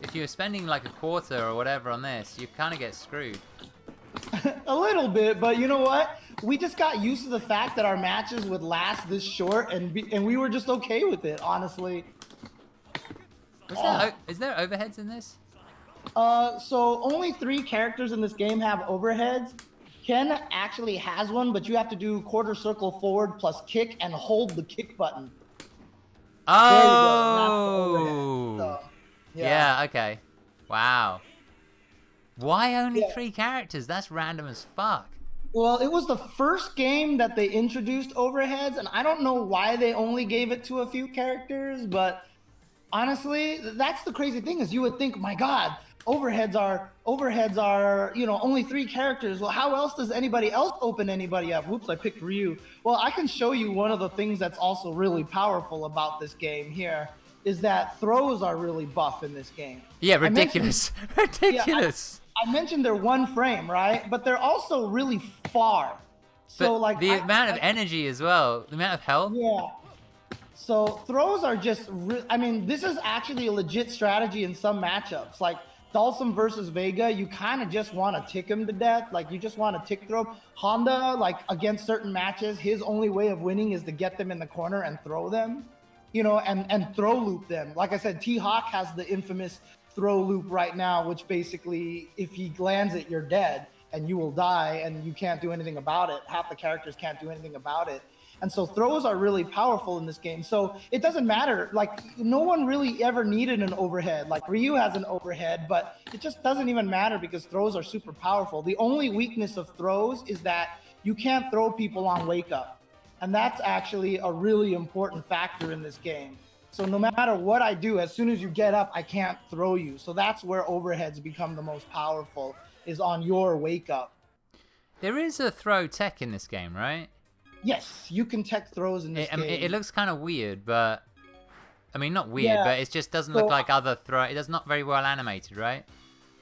if you're spending like a quarter or whatever on this, you kind of get screwed. A little bit, but you know what? We just got used to the fact that our matches would last this short, and we were just okay with it, honestly. Is there overheads in this? So only 3 characters in this game have overheads. Ken actually has one, but you have to do quarter circle forward plus kick and hold the kick button. Oh. There you go. That's the overhead. So, yeah. Okay. Wow. Why only Yeah. 3 characters? That's random as fuck. Well, it was the first game that they introduced overheads, and I don't know why they only gave it to a few characters, but honestly, that's the crazy thing is you would think, my God, overheads are, you know, only 3 characters. Well, how else does anybody else open anybody up? Whoops, I picked Ryu. Well, I can show you one of the things that's also really powerful about this game here is that throws are really buff in this game. Yeah, ridiculous. Ridiculous. I mentioned they're 1 frame, right? But they're also really far. So but like the amount of energy as well, the amount of health. Yeah. So throws are just, I mean, this is actually a legit strategy in some matchups. Like Dalsum versus Vega, you kind of just want to tick him to death. Like you just want to tick throw. Honda, like against certain matches, his only way of winning is to get them in the corner and throw them, you know, and throw loop them. Like I said, T-Hawk has the infamous throw loop right now, which basically, if he lands it, you're dead and you will die and you can't do anything about it. Half the characters can't do anything about it. And so throws are really powerful in this game. So it doesn't matter. Like no one really ever needed an overhead. Like Ryu has an overhead, but it just doesn't even matter because throws are super powerful. The only weakness of throws is that you can't throw people on wake up. And that's actually a really important factor in this game. So no matter what I do, as soon as you get up, I can't throw you. So that's where overheads become the most powerful, is on your wake up. There is a throw tech in this game, right? Yes, you can tech throws in this game. I mean, it looks kind of weird, but I mean, not weird, but it just doesn't look like other throw. It's not very well animated, right?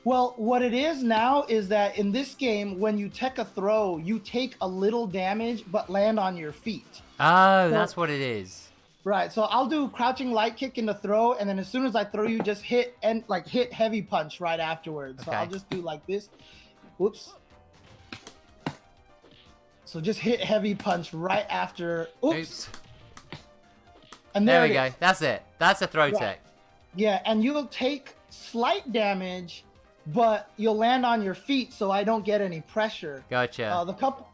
Well, what it is now is that in this game, when you tech a throw, you take a little damage but land on your feet. Oh, that's what it is. Right. So I'll do crouching light kick in the throw, and then as soon as I throw you, just hit heavy punch right afterwards. So I'll just do like this. Whoops. So just hit heavy punch right after. Oops. And there we go. That's it. That's a throw tech. Yeah, and you'll take slight damage, but you'll land on your feet, so I don't get any pressure. Gotcha.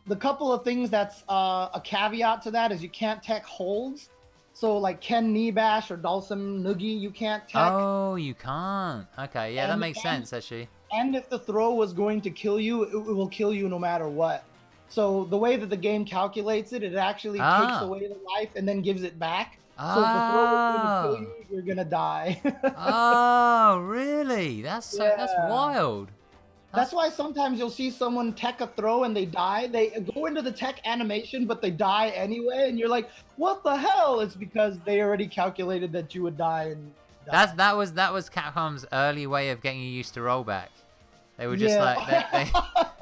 The couple of things that's a caveat to that is you can't tech holds. So like Ken knee bash or Dalsum noogie, you can't tech. Oh, you can't. Okay, yeah, that makes sense actually. And if the throw was going to kill you, it will kill you no matter what. So the way that the game calculates it, it actually takes away the life and then gives it back. So if the throw is going to kill you, you're going to die. Oh, really? That's wild. That's why sometimes you'll see someone tech a throw and they die. They go into the tech animation, but they die anyway. And you're like, what the hell? It's because they already calculated that you would die. And die. That was Capcom's early way of getting you used to rollback. They were just like,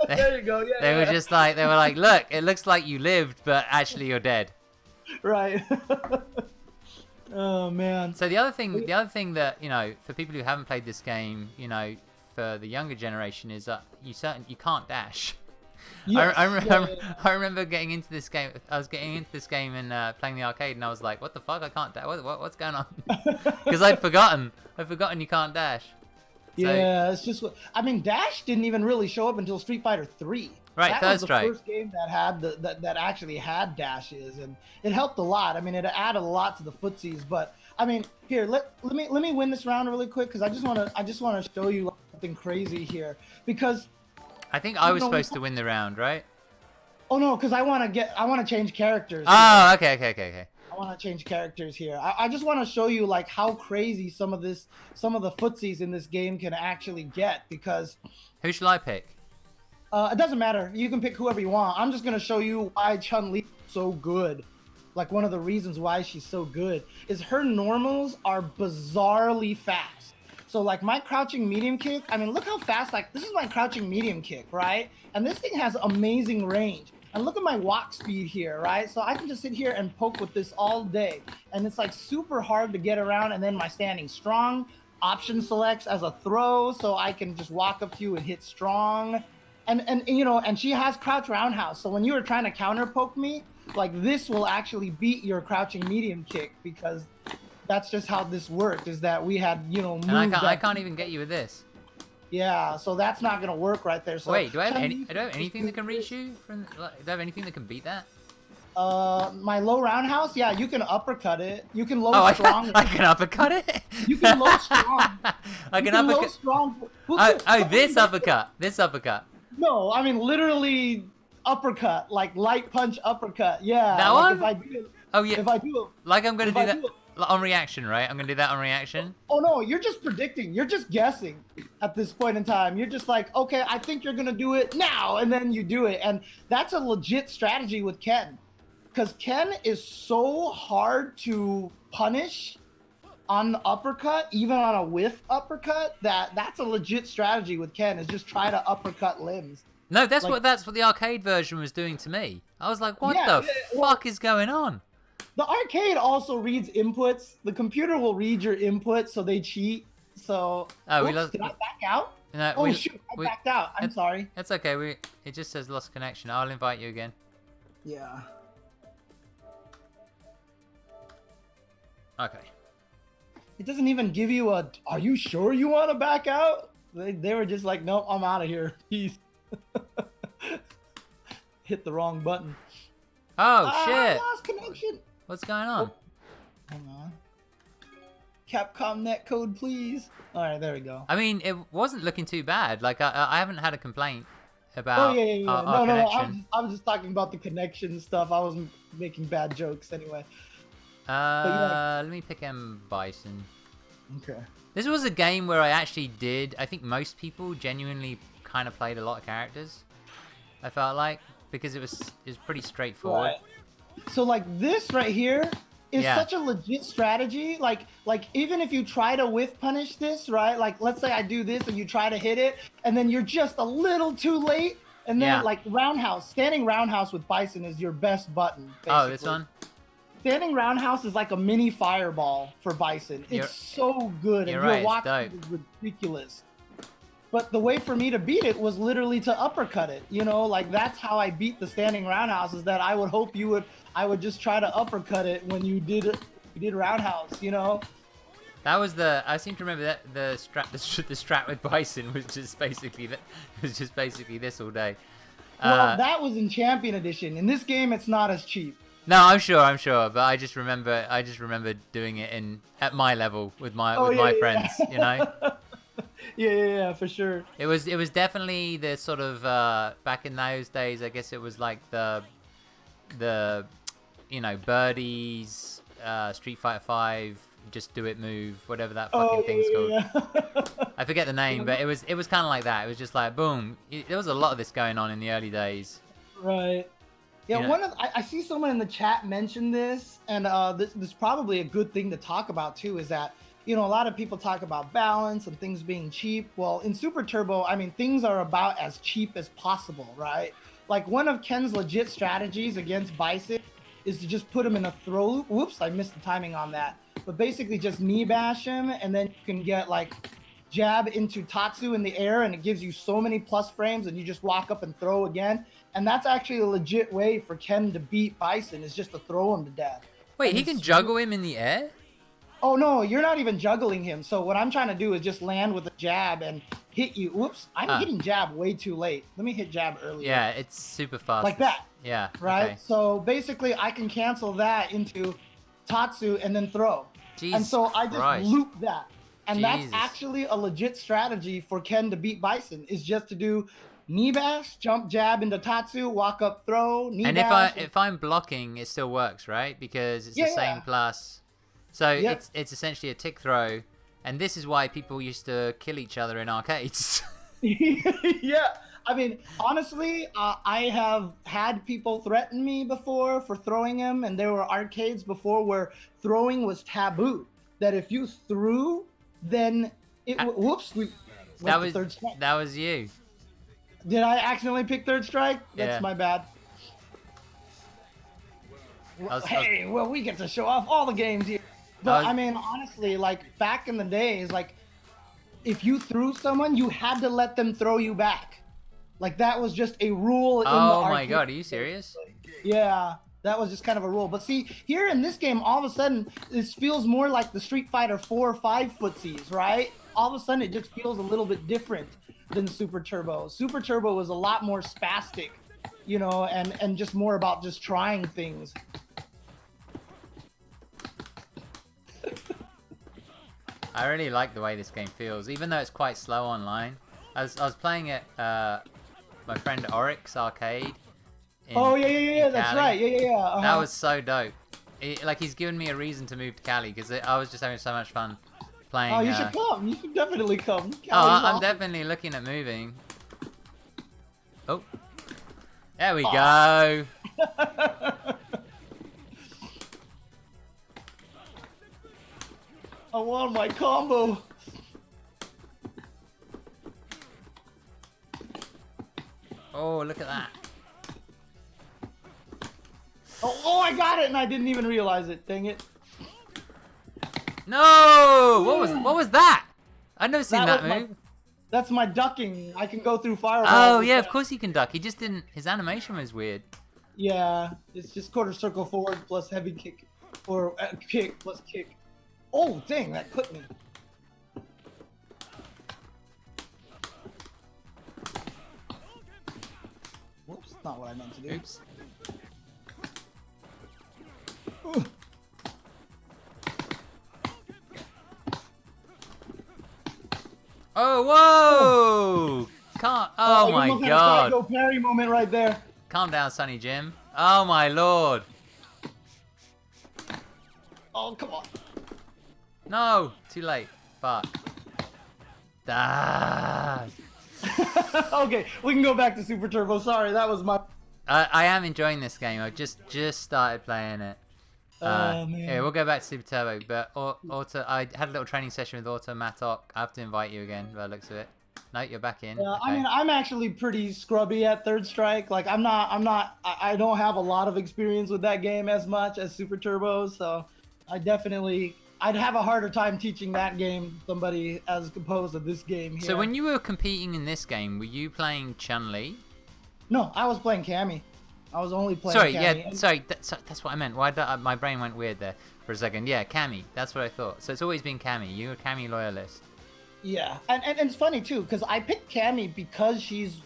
there you go. Yeah, they were just like, they were like, look, it looks like you lived, but actually you're dead. Right. Oh man. So the other thing that, you know, for people who haven't played this game, you know, for the younger generation is that you can't dash. Yes. I remember getting into this game. I was getting into this game and playing the arcade, and I was like, "What the fuck? I can't dash. What's going on?" Because I'd forgotten you can't dash. So, yeah, it's just. I mean, dash didn't even really show up until Street Fighter 3. Right, that was the first game that had that actually had dashes, and it helped a lot. I mean, it added a lot to the Footsies. But I mean, here, let me win this round really quick because I just want to show you something crazy here because. I think I was supposed to win the round, right? Oh no, because I want to change characters. Oh, okay. I want to change characters here. I just want to show you like how crazy some of the Footsies in this game can actually get because. Who should I pick? It doesn't matter. You can pick whoever you want. I'm just gonna show you why Chun-Li is so good. Like one of the reasons why she's so good is her normals are bizarrely fast. So like my crouching medium kick, I mean, look how fast, like this is my crouching medium kick, right? And this thing has amazing range. And look at my walk speed here, right? So I can just sit here and poke with this all day. And it's like super hard to get around. And then my standing strong option selects as a throw. So I can just walk up to you and hit strong. and you know, and she has crouch roundhouse. So when you were trying to counter poke me, like this will actually beat your crouching medium kick because that's just how this worked. Is that we had, you know, moves And I that can't even get you with this. yeah, so that's not gonna work right there. So Wait, do I have anything that can reach you from? Like, do I have anything that can beat that? My low roundhouse, yeah, you can uppercut it. You can low Oh, strong. I can uppercut it. You can low strong. I can uppercut. Low strong. Oh, this uppercut. This uppercut. No, I mean literally uppercut, like light punch uppercut. Yeah. That like one? If I do it, Oh yeah. if I do it, Like I'm gonna if do I that do it- on reaction, right? I'm gonna do that on reaction. Oh no, you're just predicting. You're just guessing at this point in time. You're just like, okay, I think you're gonna do it now, and then you do it, and that's a legit strategy with Ken, because Ken is so hard to punish on the uppercut, even on a whiff uppercut. That's a legit strategy with Ken. Is just try to uppercut limbs. No, that's Like- what the arcade version was doing to me. I was like, what Yeah, the well- fuck is going on? The arcade also reads inputs. The computer will read your input, so they cheat. So, Oh, we oops, lost- did I back out? No, Oh shoot, I backed out. I'm sorry. That's okay. It just says lost connection. I'll invite you again. Yeah. Okay. It doesn't even give you a, are you sure you want to back out? They were just like, nope, I'm out of here. Peace. Hit the wrong button. Oh I shit! lost connection. What's going on? Hold on. Capcom netcode, please. All right, there we go. I mean, it wasn't looking too bad. Like I haven't had a complaint about Oh yeah. our No. connection. I was just talking about the connection stuff. I wasn't making bad jokes anyway. Let me pick M Bison. Okay. This was a game where I actually did. I think most people genuinely kind of played a lot of characters. I felt like because it was pretty straightforward. Right. So like this right here is Yeah. such a legit strategy. Like even if you try to whiff punish this, right? Like let's say I do this and you try to hit it, and then you're just a little too late, and then Yeah. like roundhouse, standing roundhouse with Bison is your best button. Basically. Oh, this one. Standing roundhouse is like a mini fireball for Bison. It's so good, and you're your right, it's watch dope. is ridiculous. But the way for me to beat it was literally to uppercut it. You know, like that's how I beat the standing roundhouse. Is that I would hope you would. I would just try to uppercut it when you did roundhouse. You know. That was the. I seem to remember that the strat with Bison was just basically that. Was just basically this all day. Well, that was in Champion Edition. In this game, it's not as cheap. No, I'm sure, but I just remember doing it at my level with my friends, you know. Yeah, for sure. It was definitely the sort of back in those days. I guess it was like the you know, Birdies, Street Fighter 5, Just Do It move, whatever that fucking thing's called. Yeah. I forget the name, but it was kind of like that. It was just like boom. There was a lot of this going on in the early days. Right. Yeah, You know? I see someone in the chat mention this, and this is probably a good thing to talk about too. Is that, you know, a lot of people talk about balance and things being cheap. Well, in Super Turbo, I mean, things are about as cheap as possible, right? Like one of Ken's legit strategies against Bison is to just put him in a throw loop. Whoops, I missed the timing on that. But basically just knee bash him, and then you can get like jab into Tatsu in the air, and it gives you so many plus frames, and you just walk up and throw again. And that's actually a legit way for Ken to beat Bison, is just to throw him to death. Wait, And he can juggle him in the air? Oh no, you're not even juggling him. So what I'm trying to do is just land with a jab and hit you. Whoops, I'm hitting jab way too late. Let me hit jab earlier. Yeah, it's super fast. Like that. Yeah. Right? Okay. So basically I can cancel that into Tatsu and then throw. Jesus And so I just Christ. loop that. And that's Jesus. actually a legit strategy for Ken to beat Bison, is just to do knee bash, jump jab into Tatsu, walk up throw, knee And bash. if I'm blocking, it still works, right? Because it's the Yeah, same yeah. plus. So Yep. it's essentially a tick throw, and this is why people used to kill each other in arcades. Yeah, I mean, honestly, I have had people threaten me before for throwing him, and there were arcades before where throwing was taboo. That if you threw, then whoops, we went to third strike. that was you. Did I accidentally pick third strike? That's Yeah. my bad. Hey, well, we get to show off all the games here. But I mean, honestly, like back in the days, like if you threw someone, you had to let them throw you back. Like that was just a rule in the Oh my arcade. god, are you serious? Yeah, that was just kind of a rule. But see, here in this game, all of a sudden, this feels more like the Street Fighter 4 or 5 footsies, right? All of a sudden, it just feels a little bit different than Super Turbo. Super Turbo was a lot more spastic, you know, and just more about just trying things. I really like the way this game feels, even though it's quite slow online. I was playing it, my friend Oryx Arcade. Oh yeah, that's right. Yeah. Uh-huh. That was so dope. Like he's given me a reason to move to Cali because I was just having so much fun playing. Oh, you should come. You should definitely come. Oh, I'm definitely looking at moving. Oh, there we go. I want my combo. Oh, look at that. Oh, I got it, and I didn't even realize it. Dang it. No! What was that? I've never seen that move. That's my ducking. I can go through fireballs. Oh, yeah, of course he can duck. He just didn't... His animation was weird. Yeah, it's just quarter circle forward plus heavy kick. Or kick plus kick. Oh, dang, that clipped me. Whoops, not what I meant to do. Oops. Oh, whoa! Can't. Oh my god! Psycho parry moment right there. Calm down, Sonny Jim. Oh my lord! Oh, come on. No, too late. Fuck. Ah. Okay, we can go back to Super Turbo. Sorry, that was my. I am enjoying this game. I just started playing it. Oh man. Yeah, we'll go back to Super Turbo, but Auto. I had a little training session with Auto Matok. I have to invite you again by the looks of it. No, you're back in. Yeah, okay. I mean, I'm actually pretty scrubby at Third Strike. Like, I don't have a lot of experience with that game as much as Super Turbo, so I'd have a harder time teaching that game somebody as opposed to this game here. So when you were competing in this game, were you playing Chun-Li? No, I was playing Cammy. I was only playing Sorry, Cammy. yeah, sorry, that's what I meant. Why my brain went weird there for a second. Yeah, Cammy, that's what I thought. So it's always been Cammy. You're a Cammy loyalist. Yeah, and it's funny too, because I picked Cammy because she's,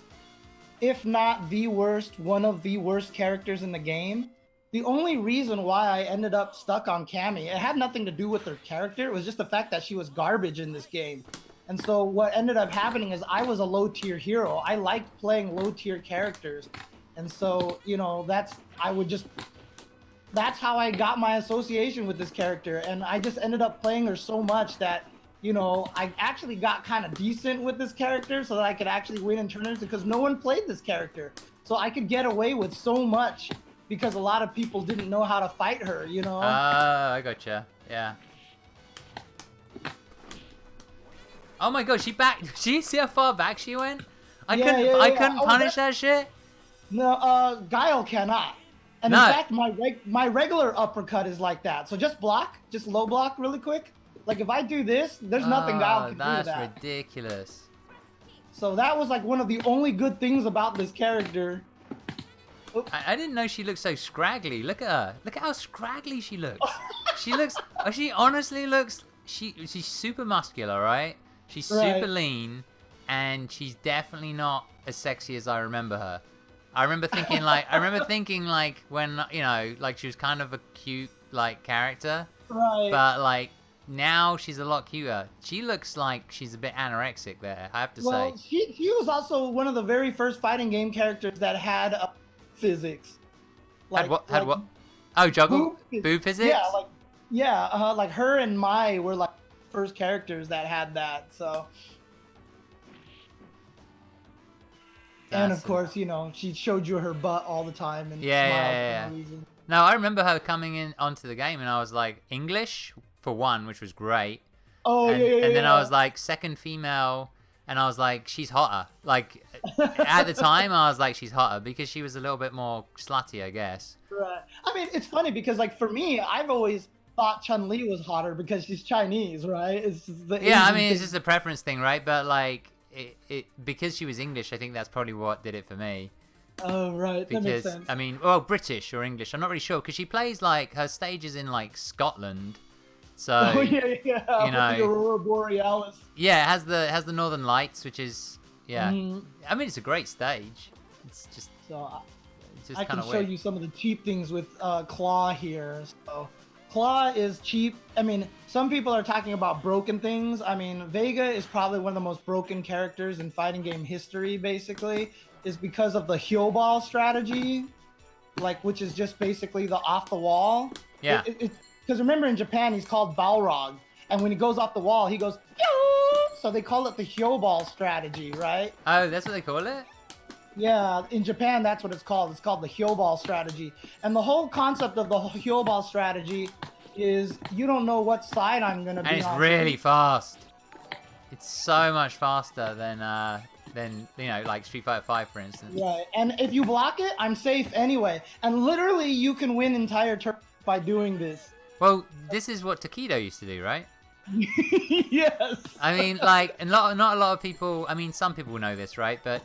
if not the worst, one of the worst characters in the game. The only reason why I ended up stuck on Cammy, it had nothing to do with her character. It was just the fact that she was garbage in this game. And so what ended up happening is I was a low-tier hero. I liked playing low-tier characters. And so, you know, that's how I got my association with this character. And I just ended up playing her so much that, you know, I actually got kind of decent with this character so that I could actually win in tournaments because no one played this character. So I could get away with so much because a lot of people didn't know how to fight her, you know? I gotcha. Yeah. Oh my god, she back. She see how far back she went? I couldn't punish that shit. No, Guile cannot. And in fact, my regular uppercut is like that. So just block, just low block really quick. Like if I do this, there's nothing Guile can do to that. That's ridiculous. So that was like one of the only good things about this character. I didn't know she looked so scraggly. Look at her. Look at how scraggly she looks. She honestly looks, she's super muscular, right? She's super lean, and she's definitely not as sexy as I remember her. I remember thinking like when, you know, like she was kind of a cute like character. Right. But like now she's a lot cuter. She looks like she's a bit anorexic there, I have to say. Well, she was also one of the very first fighting game characters that had physics. Like, had what? Oh, juggle? Boob physics? Yeah, like her and Mai were like first characters that had that, so. And of course, you know, she showed you her butt all the time and smiled for no reason. No, I remember her coming in onto the game and I was like, English for one, which was great. Oh, and then I was like, second female, and I was like, she's hotter. Like, at the time, I was like, she's hotter because she was a little bit more slutty, I guess. Right. I mean, it's funny because, like, for me, I've always thought Chun-Li was hotter because she's Chinese, right? It's just the I mean, it's just a preference thing, right? But, like, because she was English, I think that's probably what did it for me. Oh, right. That makes Because sense. I mean, well, British or English, I'm not really sure. Because she plays like her stages in like Scotland, so Oh, yeah. you With the know, Aurora Borealis. yeah, it has the Northern Lights, which is yeah. Mhm. I mean, it's a great stage. It's just So it's I kind can of show weird. you some of the cheap things with Claw here. So Claw is cheap. I mean, some people are talking about broken things. I mean, Vega is probably one of the most broken characters in fighting game history, basically, is because of the heel ball strategy, like, which is just basically the off the wall. Yeah. It's because remember in Japan he's called Balrog, and when he goes off the wall he goes, "Yoo!" So they call it the heel ball strategy, right? Oh, that's what they call it. Yeah, in Japan, that's what it's called. It's called the heel ball strategy. And the whole concept of the heel ball strategy is you don't know what side I'm going to be on. And it's really fast. It's so much faster than you know, like Street Fighter 5, for instance. Right. And if you block it, I'm safe anyway. And literally, you can win entire turns by doing this. Well, this is what Takedo used to do, right? Yes. I mean, like, not a lot of people. I mean, some people know this, right? But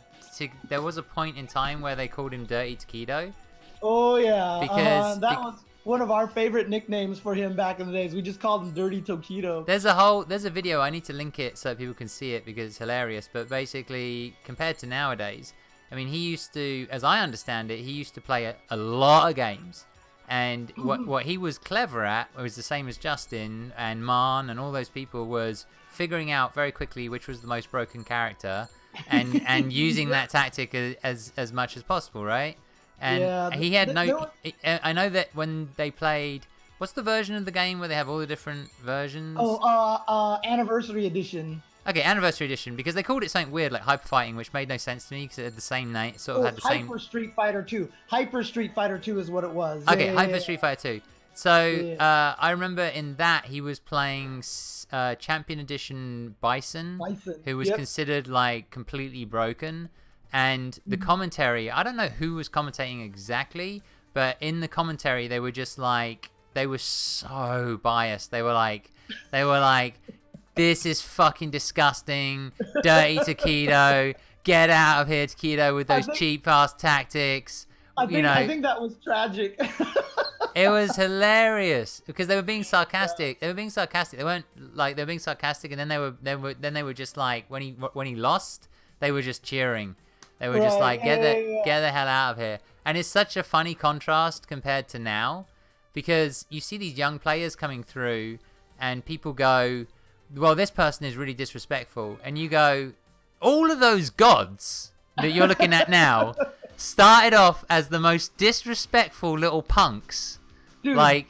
there was a point in time where they called him Dirty Takedo. Oh, yeah. Because that was one of our favorite nicknames for him back in the days. We just called him Dirty Takedo. There's a video. I need to link it so people can see it because it's hilarious. But basically, compared to nowadays, I mean, he used to, as I understand it, he used to play a lot of games. And what he was clever at was the same as Justin and Marn and all those people was figuring out very quickly which was the most broken character and using that tactic as much as possible, right? And Yeah, he had I know that when they played, what's the version of the game where they have all the different versions? Anniversary Edition. Okay, Anniversary Edition, because they called it something weird like Hyper Fighting, which made no sense to me because it had the same name, sort of had the same. Hyper Street Fighter 2. Hyper Street Fighter 2 is what it was. Okay, Hyper Street Fighter 2. So I remember in that he was playing Champion Edition Bison, who was considered like completely broken. And the commentary, I don't know who was commentating exactly, but in the commentary they were just like, they were so biased. They were like, this is fucking disgusting, dirty Takedo, get out of here, Takedo, with those cheap ass tactics. I think that was tragic. It was hilarious because they were being sarcastic. They were being sarcastic. They weren't like, they were being sarcastic, and then they were just like, when he lost, they were just cheering. They were just like, get the hell out of here. And it's such a funny contrast compared to now, because you see these young players coming through, and people go, well, this person is really disrespectful, and you go, all of those gods that you're looking at now started off as the most disrespectful little punks. Dude, like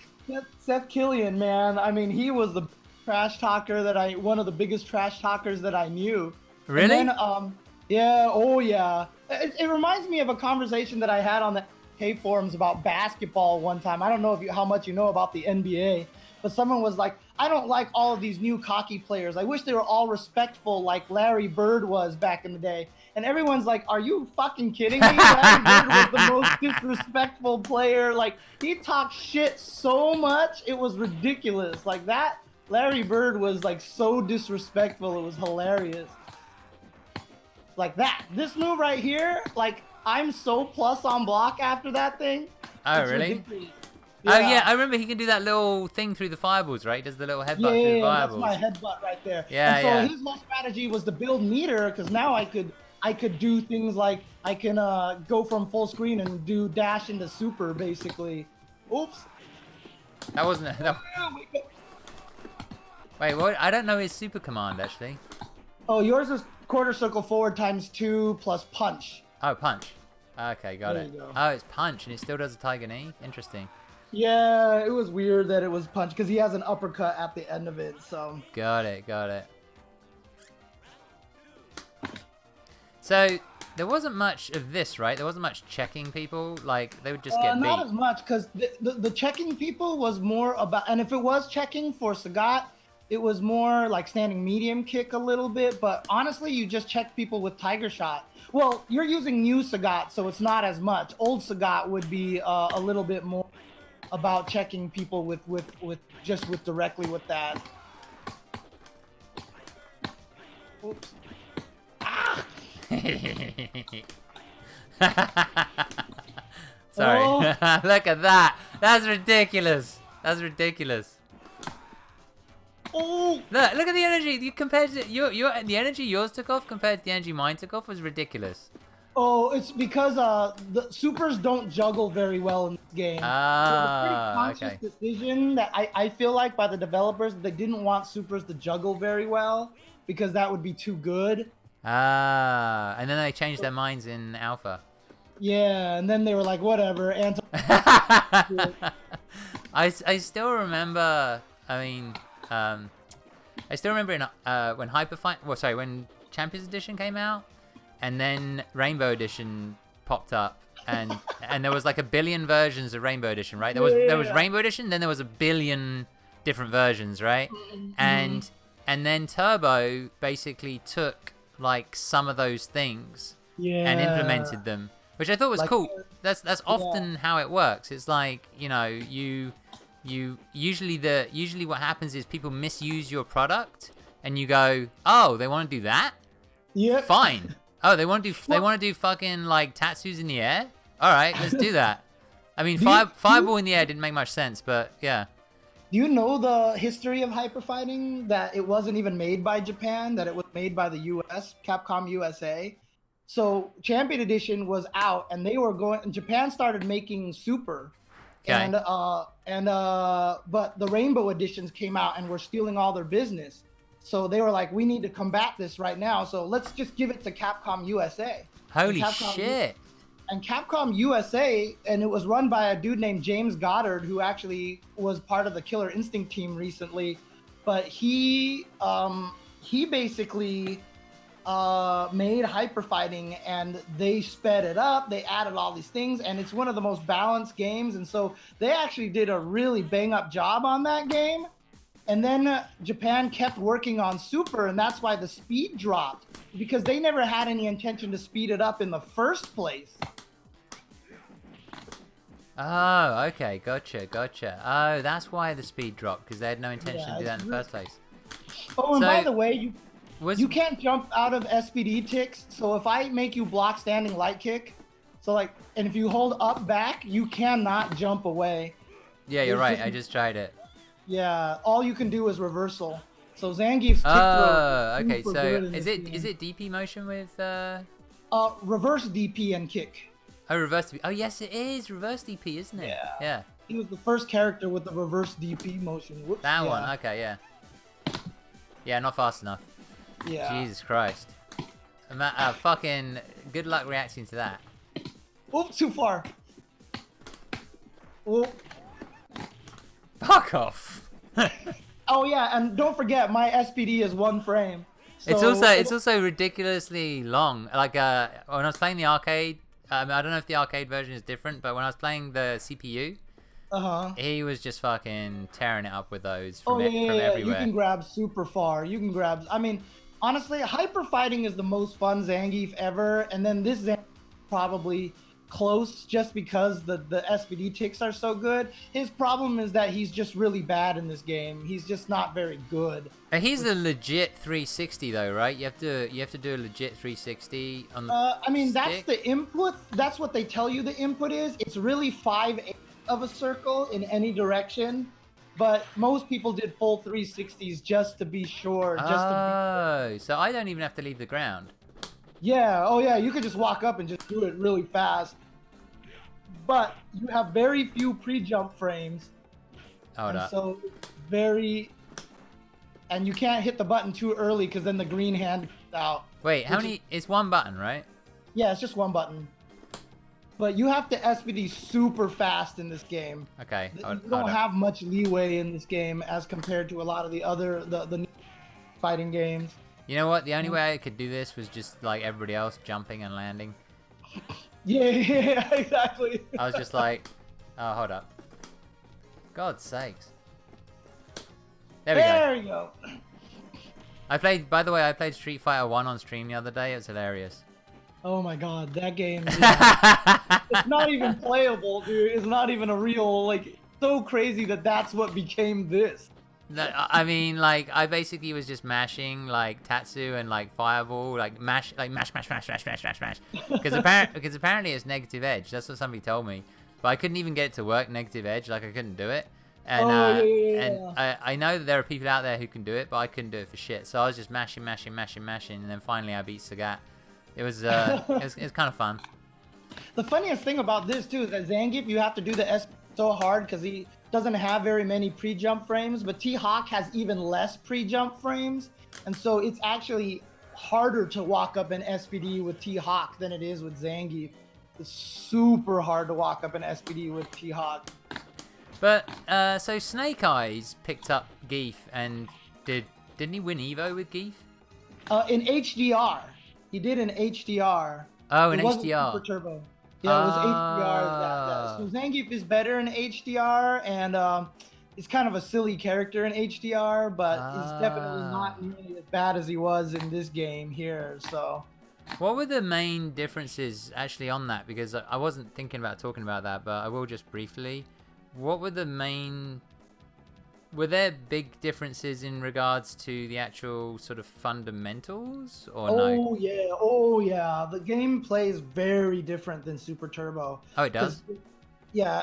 Seth Killian, man. I mean, he was the trash talker one of the biggest trash talkers that I knew. Really? And then, yeah, oh yeah. It reminds me of a conversation that I had on the K forums about basketball one time. I don't know how much you know about the NBA, but someone was like, I don't like all of these new cocky players. I wish they were all respectful like Larry Bird was back in the day. And everyone's like, are you fucking kidding me? Larry Bird was the most disrespectful player. Like, he talked shit so much, it was ridiculous. Like, that Larry Bird was like so disrespectful, it was hilarious. Like that. This move right here, like, I'm so plus on block after that thing. Oh, really? Ridiculous. Yeah. Oh, yeah, I remember he can do that little thing through the fireballs, right? He does the little headbutt through the fireballs. That's my headbutt right there. Yeah, and so his whole strategy was to build meter, because now I could do things like I can go from full screen and do dash into super, basically. Oops. That wasn't... Wait, what? I don't know his super command, actually. Oh, yours is quarter circle forward ×2 plus punch. Oh, punch. Okay, got There it. you go. Oh, it's punch, and it still does a tiger knee? Interesting. Yeah, it was weird that it was punch, because he has an uppercut at the end of it, so... Got it. So, there wasn't much of this, right? There wasn't much checking people? Like, they would just get beat. Not as much, because the checking people was more about... And if it was checking for Sagat, it was more like standing medium kick a little bit, but honestly, you just check people with Tiger Shot. Well, you're using new Sagat, so it's not as much. Old Sagat would be a little bit more about checking people with directly with that. Oops. Sorry. Oh. Look at that. That's ridiculous. That's ridiculous. Oh. Look at the energy. You compared to the energy yours took off compared to the energy mine took off was ridiculous. Oh, it's because the supers don't juggle very well in this game. It was a pretty conscious decision that I feel like by the developers. They didn't want supers to juggle very well because that would be too good. And then they changed their minds in alpha. Yeah, and then they were like, whatever. I still remember. I mean, I still remember in when when Champions Edition came out, and then Rainbow Edition popped up, and there was like a billion versions of Rainbow Edition, right? There was Rainbow Edition, then there was a billion different versions, right? And then Turbo basically took like some of those things and implemented them, which I thought was cool. That's often how it works. It's like, you know, you usually what happens is people misuse your product, and you go, oh, they want to do that? Yeah. Fine. Oh, they want to do fucking like tattoos in the air? All right, let's do that. I mean, fireball in the air didn't make much sense, but yeah. Do you know the history of hyper fighting? That it wasn't even made by Japan, that it was made by the US, Capcom USA. So Champion Edition was out, and they were going. And Japan started making Super, but the Rainbow Editions came out and were stealing all their business. So they were like, we need to combat this right now. So let's just give it to Capcom USA. Holy shit! And Capcom USA, and it was run by a dude named James Goddard, who actually was part of the Killer Instinct team recently. But he basically made hyper fighting, and they sped it up. They added all these things, and it's one of the most balanced games. And so they actually did a really bang up job on that game. And then Japan kept working on Super, and that's why the speed dropped, because they never had any intention to speed it up in the first place. Oh, okay, gotcha. Oh, that's why the speed dropped, because they had no intention to do that in the first place. Oh, and by the way, you can't jump out of SPD ticks. So if I make you block standing light kick, and if you hold up back, you cannot jump away. Yeah, you're right. I just tried it. Yeah, all you can do is reversal. So Zangief's kick okay. So is it DP motion with reverse DP and kick? Oh, reverse DP. Oh, yes, it is reverse DP, isn't it? Yeah. He was the first character with the reverse DP motion. Whoops. That one. Okay, yeah. Yeah, not fast enough. Yeah. Jesus Christ. Fucking good luck reacting to that. Oops, too far. Oh. Fuck off. Oh yeah, and don't forget my SPD is 1 frame. So it's also ridiculously long. Like when I was playing the arcade, I don't know if the arcade version is different, but when I was playing the CPU, he was just fucking tearing it up with those from everywhere. You can grab super far. You can grab. I mean, honestly, hyper fighting is the most fun Zangief ever, and then this Zangief probably close just because the SPD ticks are so good. His problem is that he's just really bad in this game. He's just not very good. And he's a legit 360 though, right? You have to do a legit 360 on the I mean, stick. that's the input. That's what they tell you the input is. It's really 5/8 of a circle in any direction. But most people did full 360s just to be sure. So I don't even have to leave the ground. Yeah, oh yeah, you could just walk up and just do it really fast. But you have very few pre-jump frames. Hold up. So and you can't hit the button too early because then the green hand comes out. Wait, how many? It's one button, right? Yeah, it's just one button. But you have to SPD super fast in this game. Okay. You don't have much leeway in this game as compared to a lot of the other the fighting games. You know what? The only way I could do this was just like everybody else, jumping and landing. Yeah, exactly. I was just like, oh, hold up. God's sakes. There you go. By the way, I played Street Fighter 1 on stream the other day. It was hilarious. Oh my god, that game. It's not even playable, dude. It's not even a real, so crazy that that's what became this. No, I mean, like, I basically was just mashing, like, Tatsu and, like, Fireball, like, mash, mash. Because apparently it's negative edge. That's what somebody told me. But I couldn't even get it to work, negative edge. Like, I couldn't do it. And, Oh yeah, and yeah. I know that there are people out there who can do it, but I couldn't do it for shit. So I was just mashing. And then finally I beat Sagat. It was kind of fun. The funniest thing about this too is that Zangief, you have to do the S so hard because he doesn't have very many pre-jump frames, but T-Hawk has even less pre-jump frames, and so it's actually harder to walk up an SPD with T-Hawk than it is with Zangief. It's super hard to walk up an SPD with T-Hawk. But so Snake Eyes picked up Geef and didn't he win Evo with Geef? In HDR, he did in HDR. Oh, in It wasn't HDR. Super Turbo. Yeah, it was HDR. So Zangief is better in HDR, and he's kind of a silly character in HDR, but he's definitely not nearly as bad as he was in this game here. So, what were the main differences actually on that? Because I wasn't thinking about talking about that, but I will just briefly. What were the main? Were there big differences in regards to the actual sort of fundamentals, or no? Oh yeah. The gameplay is very different than Super Turbo. Oh, it does. Yeah,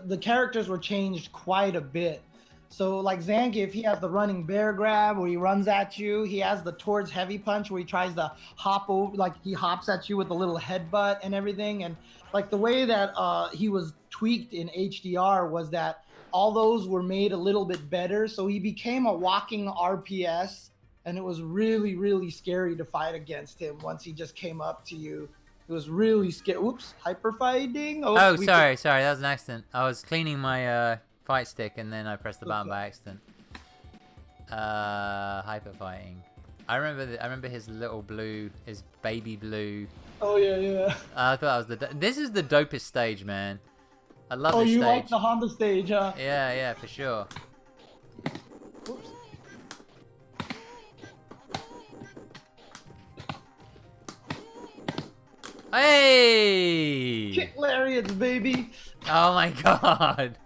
the characters were changed quite a bit. So like Zangief, he has the running bear grab where he runs at you. He has the towards heavy punch where he tries to hop over, like he hops at you with the little headbutt and everything. And like the way that he was tweaked in HDR was that all those were made a little bit better. So he became a walking RPS, and it was really, really scary to fight against him once he just came up to you. It was really scary. Oops, hyper fighting. Oh, sorry, that was an accident. I was cleaning my fight stick and then I pressed the button by accident. Hyper fighting. I remember his little blue, his baby blue. Oh yeah. I thought that was this is the dopest stage, man. I love this stage. Oh, you like the Honda stage, huh? Yeah, for sure. Oops. Hey! Kick lariats, baby. Oh my god.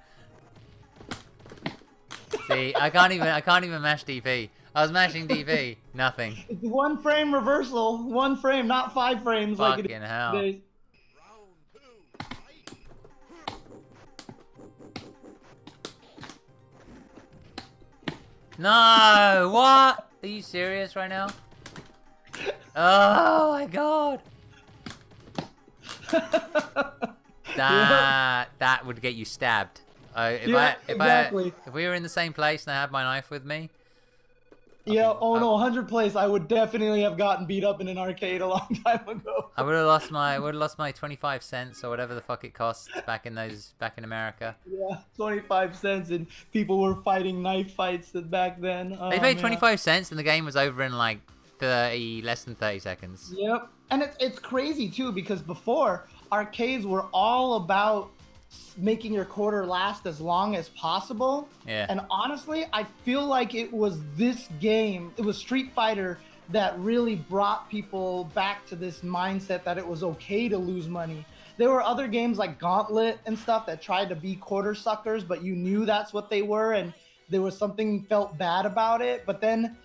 See, I can't even mash DP. I was mashing DP, nothing. It's 1 frame reversal, 1 frame, not 5 frames. Fucking like it hell. Today. No, what? Are you serious right now? Oh my god. That would get you stabbed. If we were in the same place and I had my knife with me. Yeah, 100 place, I would definitely have gotten beat up in an arcade a long time ago. I would have lost my 25 cents or whatever the fuck it costs back in America. Yeah, 25 cents, and people were fighting knife fights back then. They paid 25 cents and the game was over in like less than 30 seconds. Yep. And it's crazy too, because before arcades were all about making your quarter last as long as possible. Yeah. And honestly, I feel like it was this game, it was Street Fighter, that really brought people back to this mindset that it was okay to lose money. There were other games like Gauntlet and stuff that tried to be quarter suckers, but you knew that's what they were, and there was something felt bad about it. But then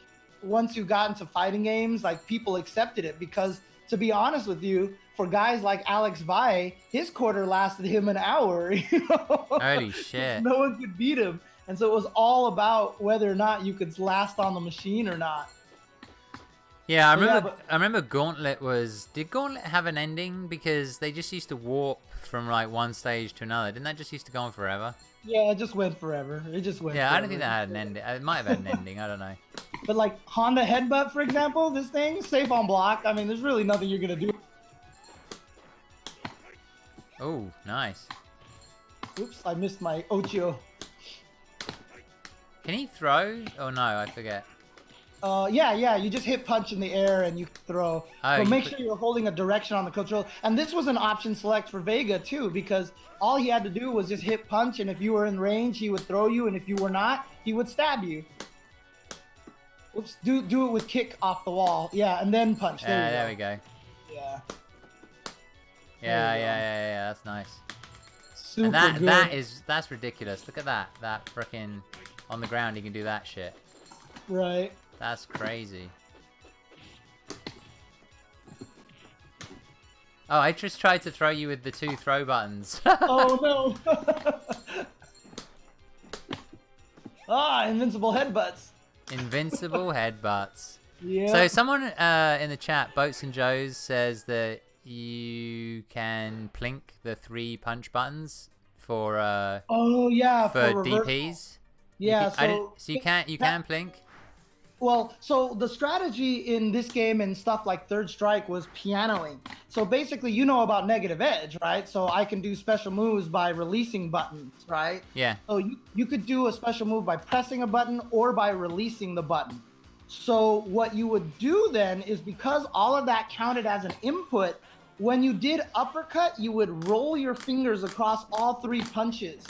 once you got into fighting games, like, people accepted it, because to be honest with you, for guys like Alex Valle, his quarter lasted him an hour. You know? Holy shit. No one could beat him. And so it was all about whether or not you could last on the machine or not. Yeah, I remember Gauntlet was... Did Gauntlet have an ending? Because they just used to warp from like one stage to another. Didn't that just used to go on forever? Yeah, it just went forever. It just went Yeah, forever. I don't think that had an ending. It might have had an ending. I don't know. But like Honda Headbutt, for example, this thing, safe on block. I mean, there's really nothing you're going to do. Oh, nice. Oops, I missed my Ocho. Can he throw? Oh no, I forget. Yeah, you just hit punch in the air and you throw. Oh, but make sure you're holding a direction on the control. And this was an option select for Vega too, because all he had to do was just hit punch, and if you were in range, he would throw you, and if you were not, he would stab you. Oops, do it with kick off the wall. Yeah, and then punch. There we go. Yeah. Yeah, that's nice. Super And good. that's ridiculous. Look at that. That freaking on the ground, he can do that shit. Right. That's crazy. Oh, I just tried to throw you with the 2 throw buttons. Oh no. Ah, invincible headbutts. Invincible headbutts. Yeah. So someone in the chat, Boats and Joes, says that you can plink the 3 punch buttons for Oh yeah, for reverse. DPs. Yeah, so you can plink. Well, so the strategy in this game and stuff like Third Strike was pianoing. So basically, you know about negative edge, right? So I can do special moves by releasing buttons, right? Yeah. So you could do a special move by pressing a button or by releasing the button. So what you would do then is, because all of that counted as an input, when you did uppercut, you would roll your fingers across all 3 punches,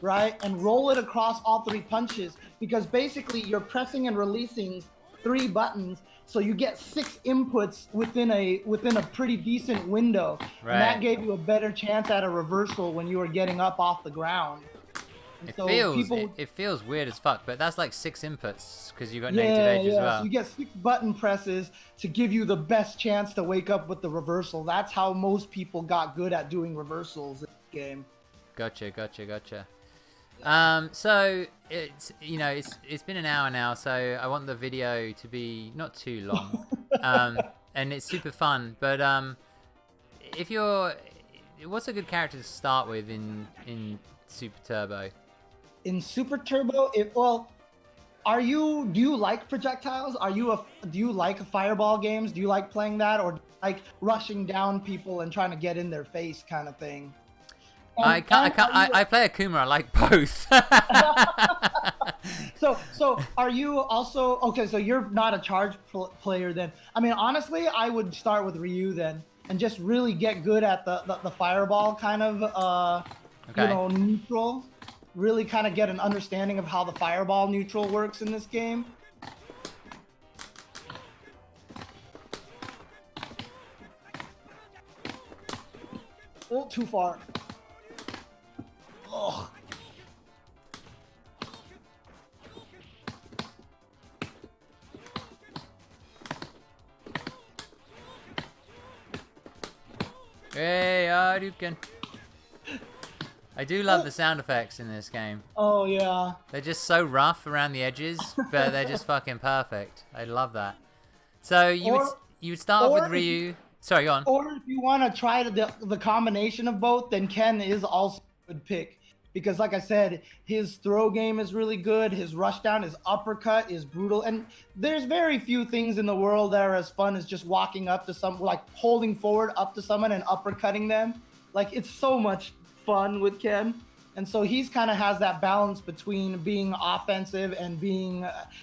right? And roll it across all 3 punches, because basically you're pressing and releasing 3 buttons, so you get 6 inputs within a pretty decent window. Right. And that gave you a better chance at a reversal when you were getting up off the ground. It feels weird as fuck, but that's like 6 inputs because you got negative edge as well. So you get 6 button presses to give you the best chance to wake up with the reversal. That's how most people got good at doing reversals in the game. Gotcha. So it's been an hour now, so I want the video to be not too long. And it's super fun, but what's a good character to start with in Super Turbo? In Super Turbo, do you like projectiles? Do you like fireball games? Do you like playing that, or do you like rushing down people and trying to get in their face kind of thing? I play Akuma. I like both. So are you also okay? So you're not a charge player then. I mean, honestly, I would start with Ryu then, and just really get good at the fireball kind of neutral. Really kind of get an understanding of how the fireball neutral works in this game. Oh, too far. Oh. Hey, Hadouken. I do love the sound effects in this game. Oh, yeah. They're just so rough around the edges, but they're just fucking perfect. I love that. So you would start off with Ryu. Sorry, go on. Or if you want to try the combination of both, then Ken is also a good pick. Because like I said, his throw game is really good. His rush down, his uppercut is brutal. And there's very few things in the world that are as fun as just walking up to someone, like holding forward up to someone and uppercutting them. Like, it's so much fun with Ken. And so he's kind of has that balance between being offensive and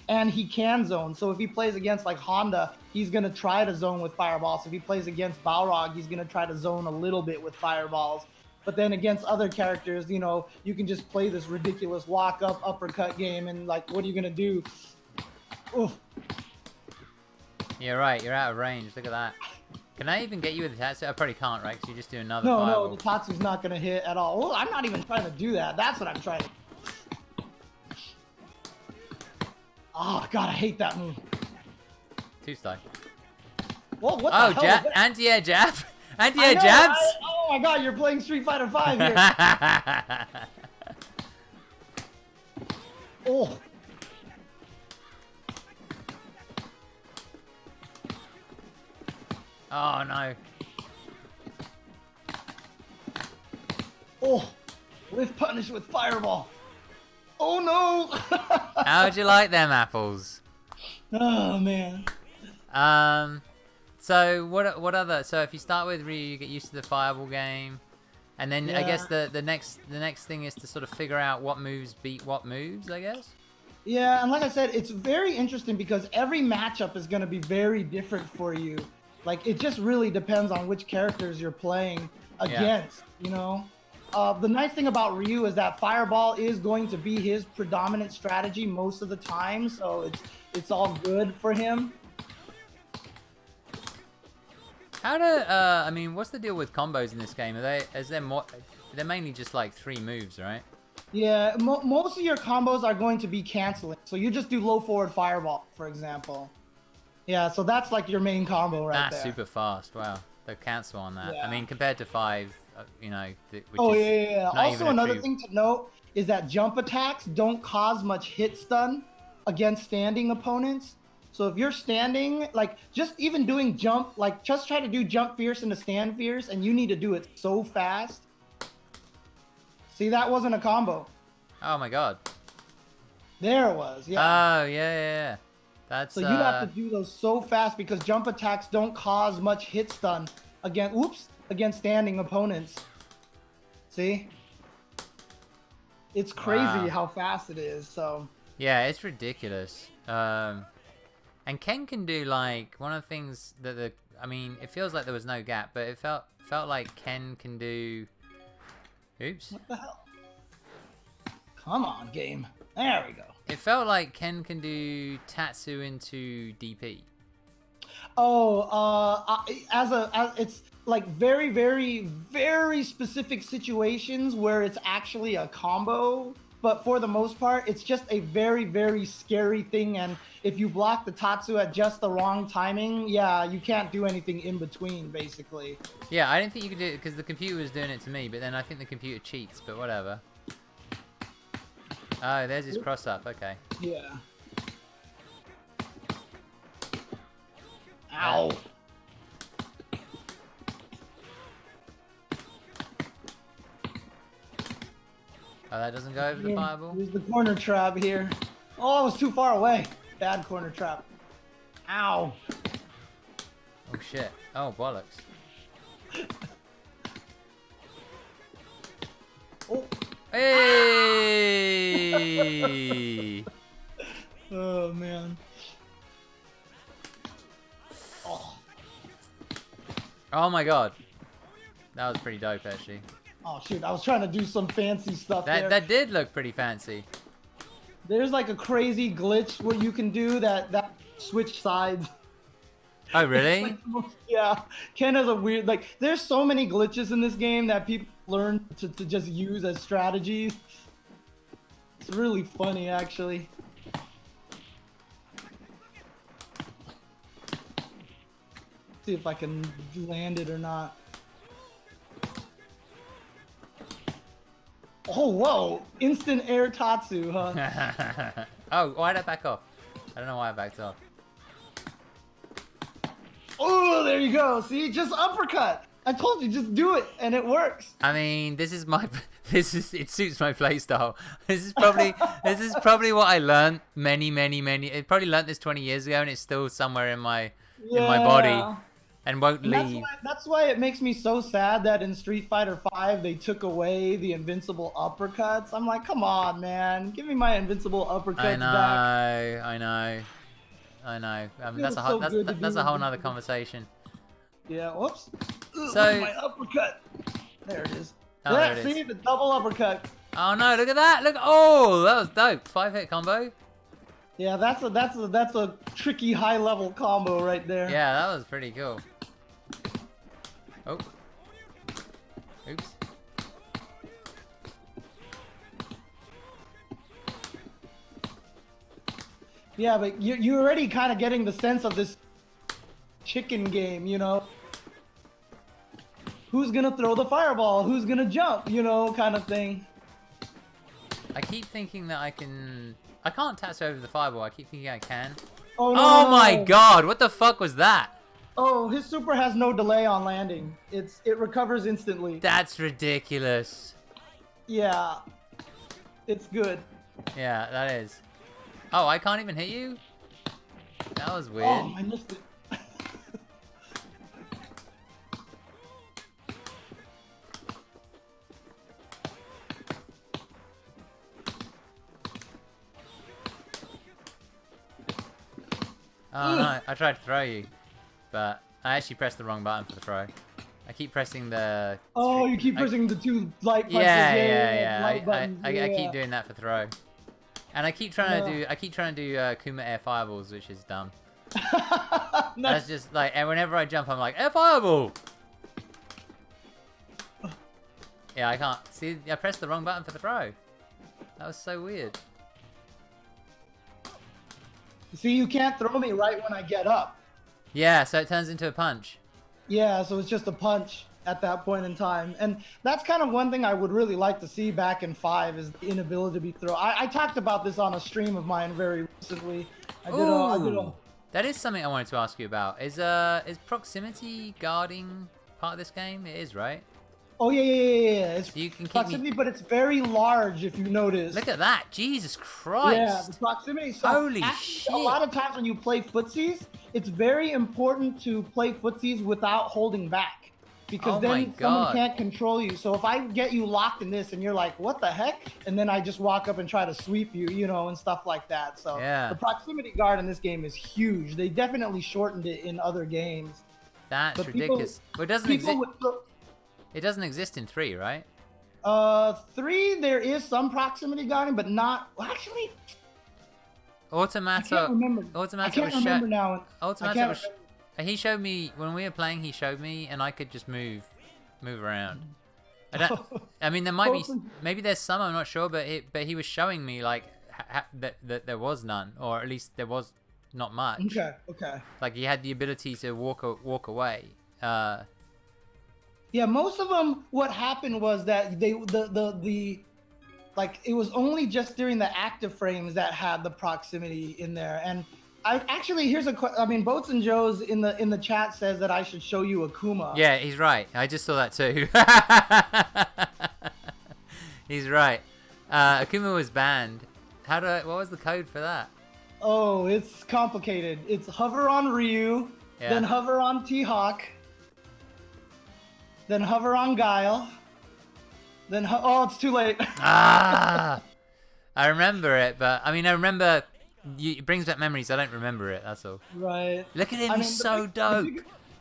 and he can zone. So if he plays against like Honda, he's going to try to zone with fireballs. If he plays against Balrog, he's going to try to zone a little bit with fireballs. But then against other characters, you know, you can just play this ridiculous walk up uppercut game, and like, what are you going to do? Oof. You're right, you're out of range. Look at that. Can I even get you with the Tatsu? I probably can't, right? Because you just do another fireball. No, the Tatsu's not going to hit at all. Well, I'm not even trying to do that. That's what I'm trying to do. Oh, God, I hate that move. Two-star. Whoa, what the hell? Anti-air jab? Anti-air jabs? Oh my God, you're playing Street Fighter V here. Oh. Oh, no. Oh, with punish with fireball. Oh, no. How'd you like them apples? Oh, man. So what other? So if you start with Ryu, you get used to the fireball game, and then I guess the next thing is to sort of figure out what moves beat what moves, I guess. Yeah, and like I said, it's very interesting because every matchup is going to be very different for you. Like, it just really depends on which characters you're playing against, you know? The nice thing about Ryu is that fireball is going to be his predominant strategy most of the time, so it's all good for him. I mean, what's the deal with combos in this game? They're mainly just like 3 moves, right? Yeah, most of your combos are going to be canceling. So you just do low forward fireball, for example. Yeah, so that's like your main combo right That's there. super fast. Wow, the cancel on that. Yeah. I mean, compared to 5, you know, which Oh, is yeah. not Also, even a another true. thing to note is that jump attacks don't cause much hit stun against standing opponents. So if you're standing, like just even doing jump, like just try to do jump fierce into stand fierce, and you need to do it so fast. See, that wasn't a combo. Oh my god. There it was, yeah. Oh yeah. That's So you'd have to do those so fast because jump attacks don't cause much hit stun against standing opponents. See? It's crazy wow. how fast it is, so. Yeah, it's ridiculous. And Ken can do like one of the things that I mean, it feels like there was no gap, but it felt like Ken can do. Oops. What the hell? Come on, game. There we go. It felt like Ken can do Tatsu into DP. Oh, as it's like very, very, very specific situations where it's actually a combo. But for the most part, it's just a very, very scary thing. And if you block the Tatsu at just the wrong timing, yeah, you can't do anything in between, basically. Yeah, I didn't think you could do it because the computer was doing it to me, but then I think the computer cheats, but whatever. Oh, there's his cross up, okay. Yeah. Ow. Oh, that doesn't go over the fireball? Here's the corner trap here. Oh, I was too far away. Bad corner trap. Ow. Oh shit. Oh, bollocks. Oh. Hey! Oh, man. Oh my god. That was pretty dope, actually. Oh, shoot. I was trying to do some fancy stuff there. That did look pretty fancy. There's like a crazy glitch where you can do that switch sides. Oh, really? Like, yeah. Ken has a weird, like, there's so many glitches in this game that people learn to just use as strategies. It's really funny, actually. See if I can land it or not. Oh, whoa! Instant air Tatsu, huh? Oh, why did I back off? I don't know why I backed off. Oh, there you go. See, just uppercut. I told you, just do it, and it works. I mean, this is it suits my playstyle. This is probably what I learned I probably learned this 20 years ago, and it's still somewhere in my body and won't leave. That's why it makes me so sad that in Street Fighter V they took away the invincible uppercuts. I'm like, come on, man, give me my invincible uppercuts back. I know. I mean, that's a whole nother conversation. Yeah. Whoops. So my uppercut. There it is. Oh, yeah. there it See is. the double uppercut. Oh no! Look at that! Look! Oh, that was dope. 5-hit combo. Yeah, that's a tricky high level combo right there. Yeah, that was pretty cool. Oh. Oops. Yeah, but you're already kind of getting the sense of this chicken game, you know? Who's gonna throw the fireball? Who's gonna jump? You know, kind of thing. I keep thinking that I can't Tatsu over the fireball. I keep thinking I can. Oh, no, oh no, my no. god! What the fuck was that? Oh, his super has no delay on landing. It recovers instantly. That's ridiculous. Yeah. It's good. Yeah, that is. Oh, I can't even hit you? That was weird. Oh, I missed it. Oh no, I tried to throw you, but I actually pressed the wrong button for the throw. I keep pressing the... Oh, you keep pressing the two light buttons. Yeah. I keep doing that for throw. And I keep trying to do Kuma air fireballs, which is dumb. That's just like, and whenever I jump, I'm like, air fireball! Yeah, I can't. See, I pressed the wrong button for the throw. That was so weird. See, you can't throw me right when I get up. Yeah, so it turns into a punch. Yeah, so it's just a punch at that point in time. And that's kind of one thing I would really like to see back in 5 is the inability to be thrown. I talked about this on a stream of mine very recently. I did a That is something I wanted to ask you about. Is proximity guarding part of this game? It is, right? Oh yeah. It's so you can keep proximity, but it's very large if you notice. Look at that! Jesus Christ! Yeah, the proximity. So Holy actually, shit! A lot of times when you play footsies, it's very important to play footsies without holding back, because then someone can't control you. So if I get you locked in this and you're like, "What the heck?" and then I just walk up and try to sweep you, you know, and stuff like that. So yeah. The proximity guard in this game is huge. They definitely shortened it in other games. That's ridiculous. Well, it doesn't exist. It doesn't exist in 3, right? 3 there is some proximity guarding, but not actually. Automata. I can't remember. I can't remember now. Automata was. He showed me when we were playing. He showed me, and I could just move around. I mean, there might be. Maybe there's some. I'm not sure, but he was showing me like that there was none, or at least there was not much. Okay. Like he had the ability to walk away. Yeah, most of them. What happened was that like it was only just during the active frames that had the proximity in there. And I actually here's a I mean, Boats and Joe's in the chat says that I should show you Akuma. Yeah, he's right. I just saw that too. He's right. Akuma was banned. What was the code for that? Oh, it's complicated. It's hover on Ryu, then hover on T-Hawk, then hover on Guile, then oh, it's too late. I remember it, but I mean, I remember it brings back memories. I don't remember it. That's all. Right. Look at him. He's so dope.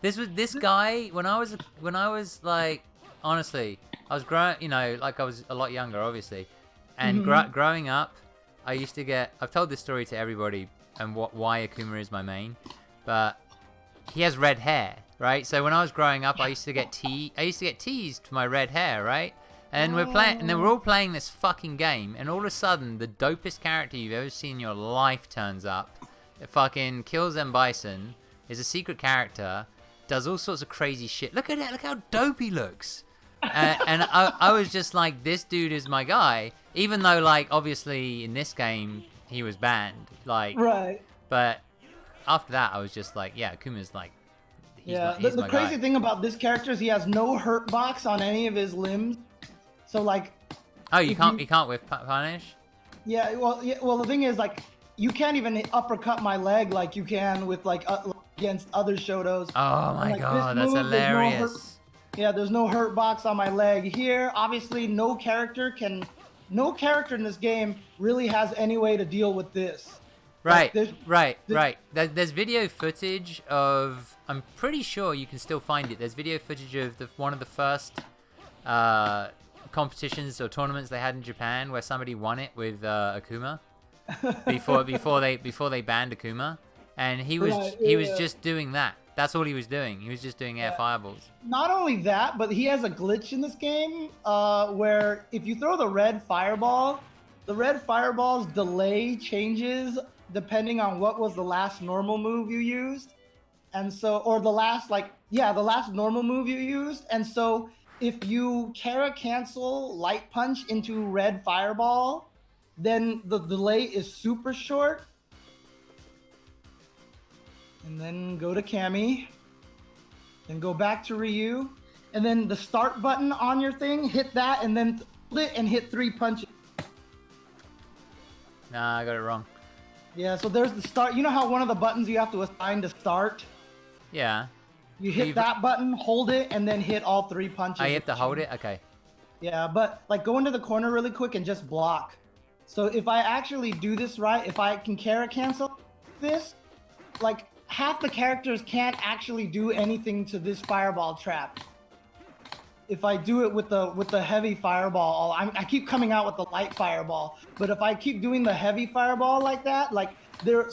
This guy when I was like, honestly, I was growing. You know, like I was a lot younger, obviously, and growing up, I used to get. I've told this story to everybody and why Akuma is my main, but he has red hair. Right, so when I was growing up, I used to get teased for my red hair, right? And we're all playing this fucking game, and all of a sudden, the dopest character you've ever seen in your life turns up. It fucking kills M. Bison, is a secret character, does all sorts of crazy shit. Look at it, look how dope he looks. And I was just like, this dude is my guy, even though, like, obviously in this game he was banned, like, right. But after that, I was just like, yeah, Akuma's like. The crazy thing about this character is he has no hurt box on any of his limbs. So like, oh, you can't whiff punish. Yeah, well, the thing is like, you can't even uppercut my leg like you can with like against other Shotos. Oh my god, that's hilarious. There's no hurt box on my leg here. Obviously, no character in this game really has any way to deal with this. Right, like, right. There's video footage of. I'm pretty sure you can still find it. There's video footage of one of the first competitions or tournaments they had in Japan where somebody won it with Akuma before they banned Akuma, and he was just doing that. That's all he was doing. He was just doing air fireballs. Not only that, but he has a glitch in this game where if you throw the red fireball, the red fireball's delay changes depending on what was the last normal move you used. And so, or the last normal move you used. And so if you cancel light punch into red fireball, then the delay is super short. And then go to Cammy, then go back to Ryu, and then the start button on your thing, hit that, and then hit 3 punches. Nah, I got it wrong. Yeah, so there's the start. You know how one of the buttons you have to assign to start? Yeah. You hit that button, hold it, and then hit all 3 punches. Oh, you have to hold it? Okay. Yeah, but like go into the corner really quick and just block. So if I actually do this right, if I can cancel this, like half the characters can't actually do anything to this fireball trap. If I do it with the heavy fireball, I keep coming out with the light fireball. But if I keep doing the heavy fireball like that, like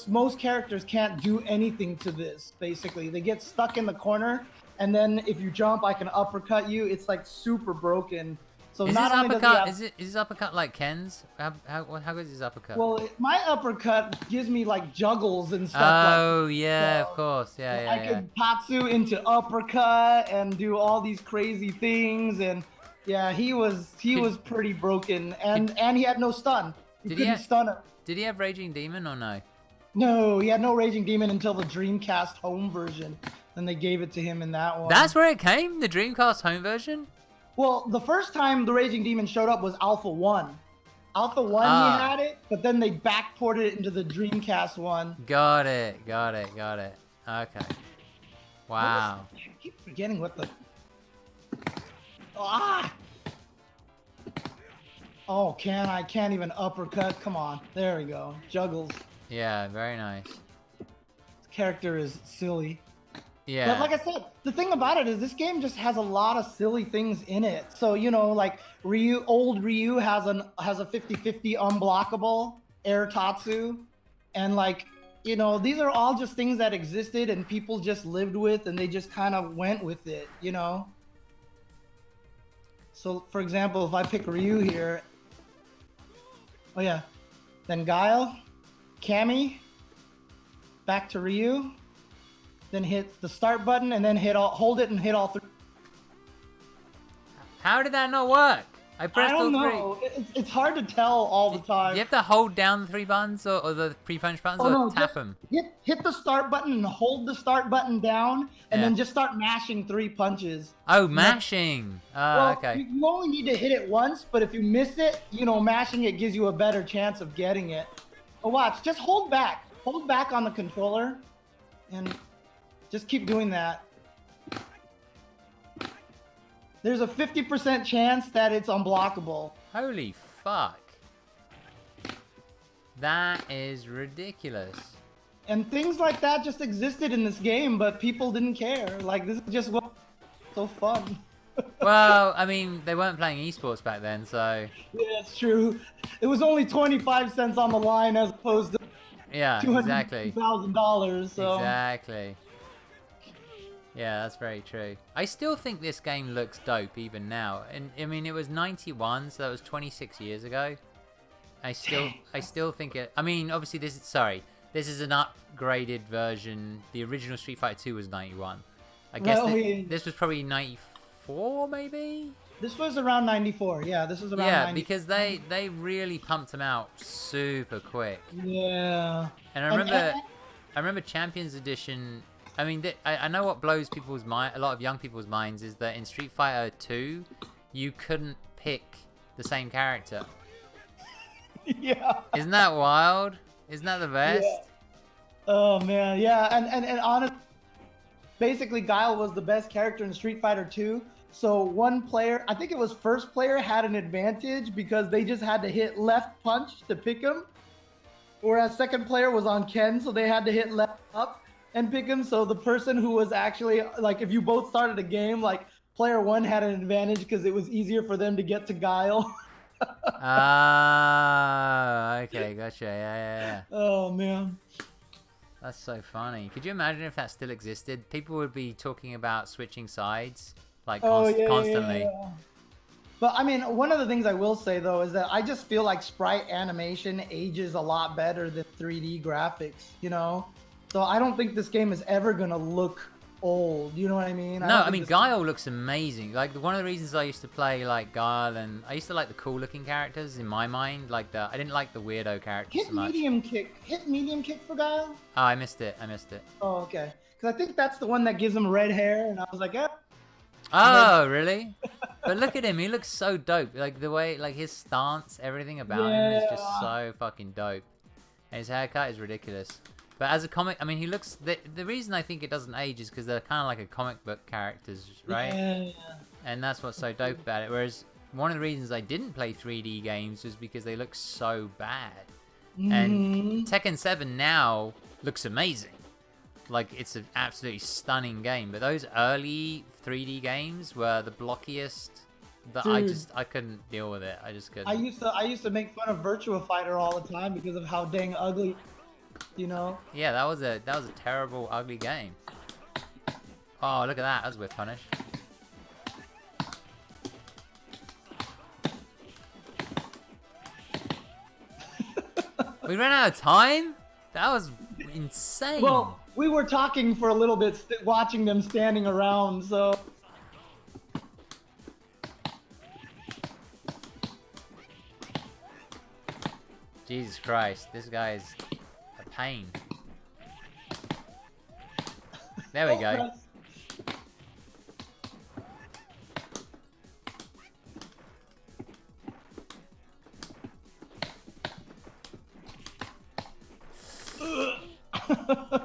most characters can't do anything to this. Basically, they get stuck in the corner, and then if you jump, I can uppercut you. It's like super broken. So Is not his only does he uppercut? have, Is his uppercut like Ken's? How good is his uppercut? well, my uppercut gives me like juggles and stuff like that. Oh yeah, of So course. Yeah, I yeah, yeah. could Tatsu into uppercut and do all these crazy things, and yeah, he was Could, pretty broken, could, and he had no stun. You did he couldn't stun him. did he have Raging Demon or no? No, he had no Raging Demon until the Dreamcast home version. Then they gave it to him in that one. That's where it came, the Dreamcast home version? Well, the first time the Raging Demon showed up was Alpha 1. Alpha 1 he had it, but then they backported it into the Dreamcast one. Got it. Okay. Wow. I keep forgetting what the... Ah! Oh, I can't even uppercut. Come on. There we go. Juggles. Yeah, very nice. This character is silly. Yeah. But like I said, the thing about it is this game just has a lot of silly things in it. So, you know, like old Ryu has a 50-50 unblockable air Tatsu. And like, you know, these are all just things that existed and people just lived with and they just kind of went with it, you know? So, for example, if I pick Ryu here, oh yeah, then Guile, Cammy, back to Ryu, then hit the start button and then hold it and hit all three. How did that not work? I pressed all three. I don't know. It's hard to tell all the time. Do you have to hold down the 3 buttons or the pre-punch buttons or tap them? Hit the start button and hold the start button down and then just start mashing 3 punches. Oh, mashing. Okay. You only need to hit it once, but if you miss it, you know, mashing it gives you a better chance of getting it. But watch, just hold back. Hold back on the controller and just keep doing that. There's a 50% chance that it's unblockable. Holy fuck. That is ridiculous. And things like that just existed in this game, but people didn't care. Like, this is just so fun. Well, I mean, they weren't playing esports back then, so... Yeah, it's true. It was only 25 cents on the line as opposed to $200,000, so... Exactly. Yeah, that's very true. I still think this game looks dope even now. And I mean, it was 91, so that was 26 years ago. I still think it... I mean, obviously this is an upgraded version. The original Street Fighter 2 was 91. I guess this was probably 94, maybe? This was around 94. Yeah, this was around 94. Yeah, because they really pumped them out super quick. Yeah. And I remember Champions Edition... I mean, I know what blows people's mind, a lot of young people's minds, is that in Street Fighter 2, you couldn't pick the same character. Yeah. Isn't that wild? Isn't that the best? Yeah. Oh man, yeah, and honestly, basically Guile was the best character in Street Fighter 2. So one player, I think it was first player, had an advantage because they just had to hit left punch to pick him, whereas second player was on Ken, so they had to hit left up and pick him. So the person who was actually, like, if you both started a game, like, player 1 had an advantage because it was easier for them to get to Guile. Ah, okay, gotcha. Yeah. Oh man, that's so funny. Could you imagine if that still existed? People would be talking about switching sides, like, constantly. Yeah. But I mean, one of the things I will say though is that I just feel like sprite animation ages a lot better than 3D graphics, you know? So I don't think this game is ever gonna look old. You know what I mean? No, I mean Guile looks amazing. Like, one of the reasons I used to play like Guile, and I used to like the cool-looking characters in my mind. Like I didn't like the weirdo characters so much. Hit medium kick for Guile. Oh, I missed it. Oh, okay. Because I think that's the one that gives him red hair, and I was like, eh. Oh, really? But look at him. He looks so dope. Like the way, like his stance, everything about him is just so fucking dope. And his haircut is ridiculous. But as a comic, I mean, he looks... The reason I think it doesn't age is because they're kind of like a comic book characters, right? Yeah. And that's what's so dope about it. Whereas one of the reasons I didn't play 3D games was because they look so bad. And Tekken 7 now looks amazing. Like, it's an absolutely stunning game. But those early 3D games were the blockiest... That I couldn't deal with it. I just couldn't. I used to make fun of Virtua Fighter all the time because of how dang ugly... You know? Yeah, that was a terrible, ugly game. Oh, look at that. That was whip punish. We ran out of time? That was insane. Well, we were talking for a little bit, watching them standing around, so... Jesus Christ, this guy's a pain. There we go.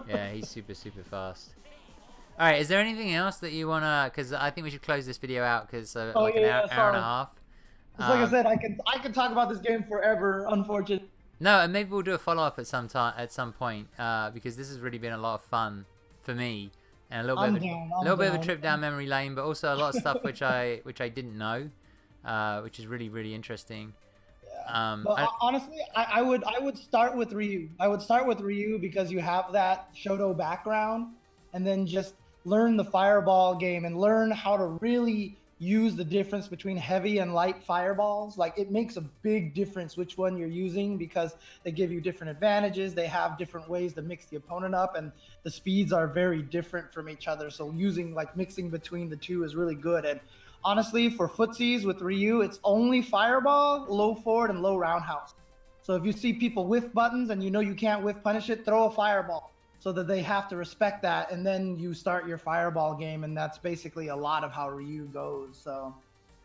Yeah, he's super fast. All right, is there anything else that you wanna? Because I think we should close this video out because like an hour and a half. Just like I said, I can talk about this game forever. Unfortunately. No, and maybe we'll do a follow-up at some point because this has really been a lot of fun for me and a little bit of a trip down memory lane, but also a lot of stuff which I didn't know, which is really interesting. But honestly, I would start with Ryu. I would start with Ryu because you have that Shoto background, and then just learn the fireball game and learn how to really use the difference between heavy and light fireballs. Like, it makes a big difference which one you're using because they give you different advantages. They have different ways to mix the opponent up, and the speeds are very different from each other. So mixing between the two is really good. And honestly, for footsies with Ryu, it's only fireball, low forward, and low roundhouse. So if you see people whiff buttons and you know you can't whiff punish it, throw a fireball so that they have to respect that, and then you start your fireball game, and that's basically a lot of how Ryu goes. So,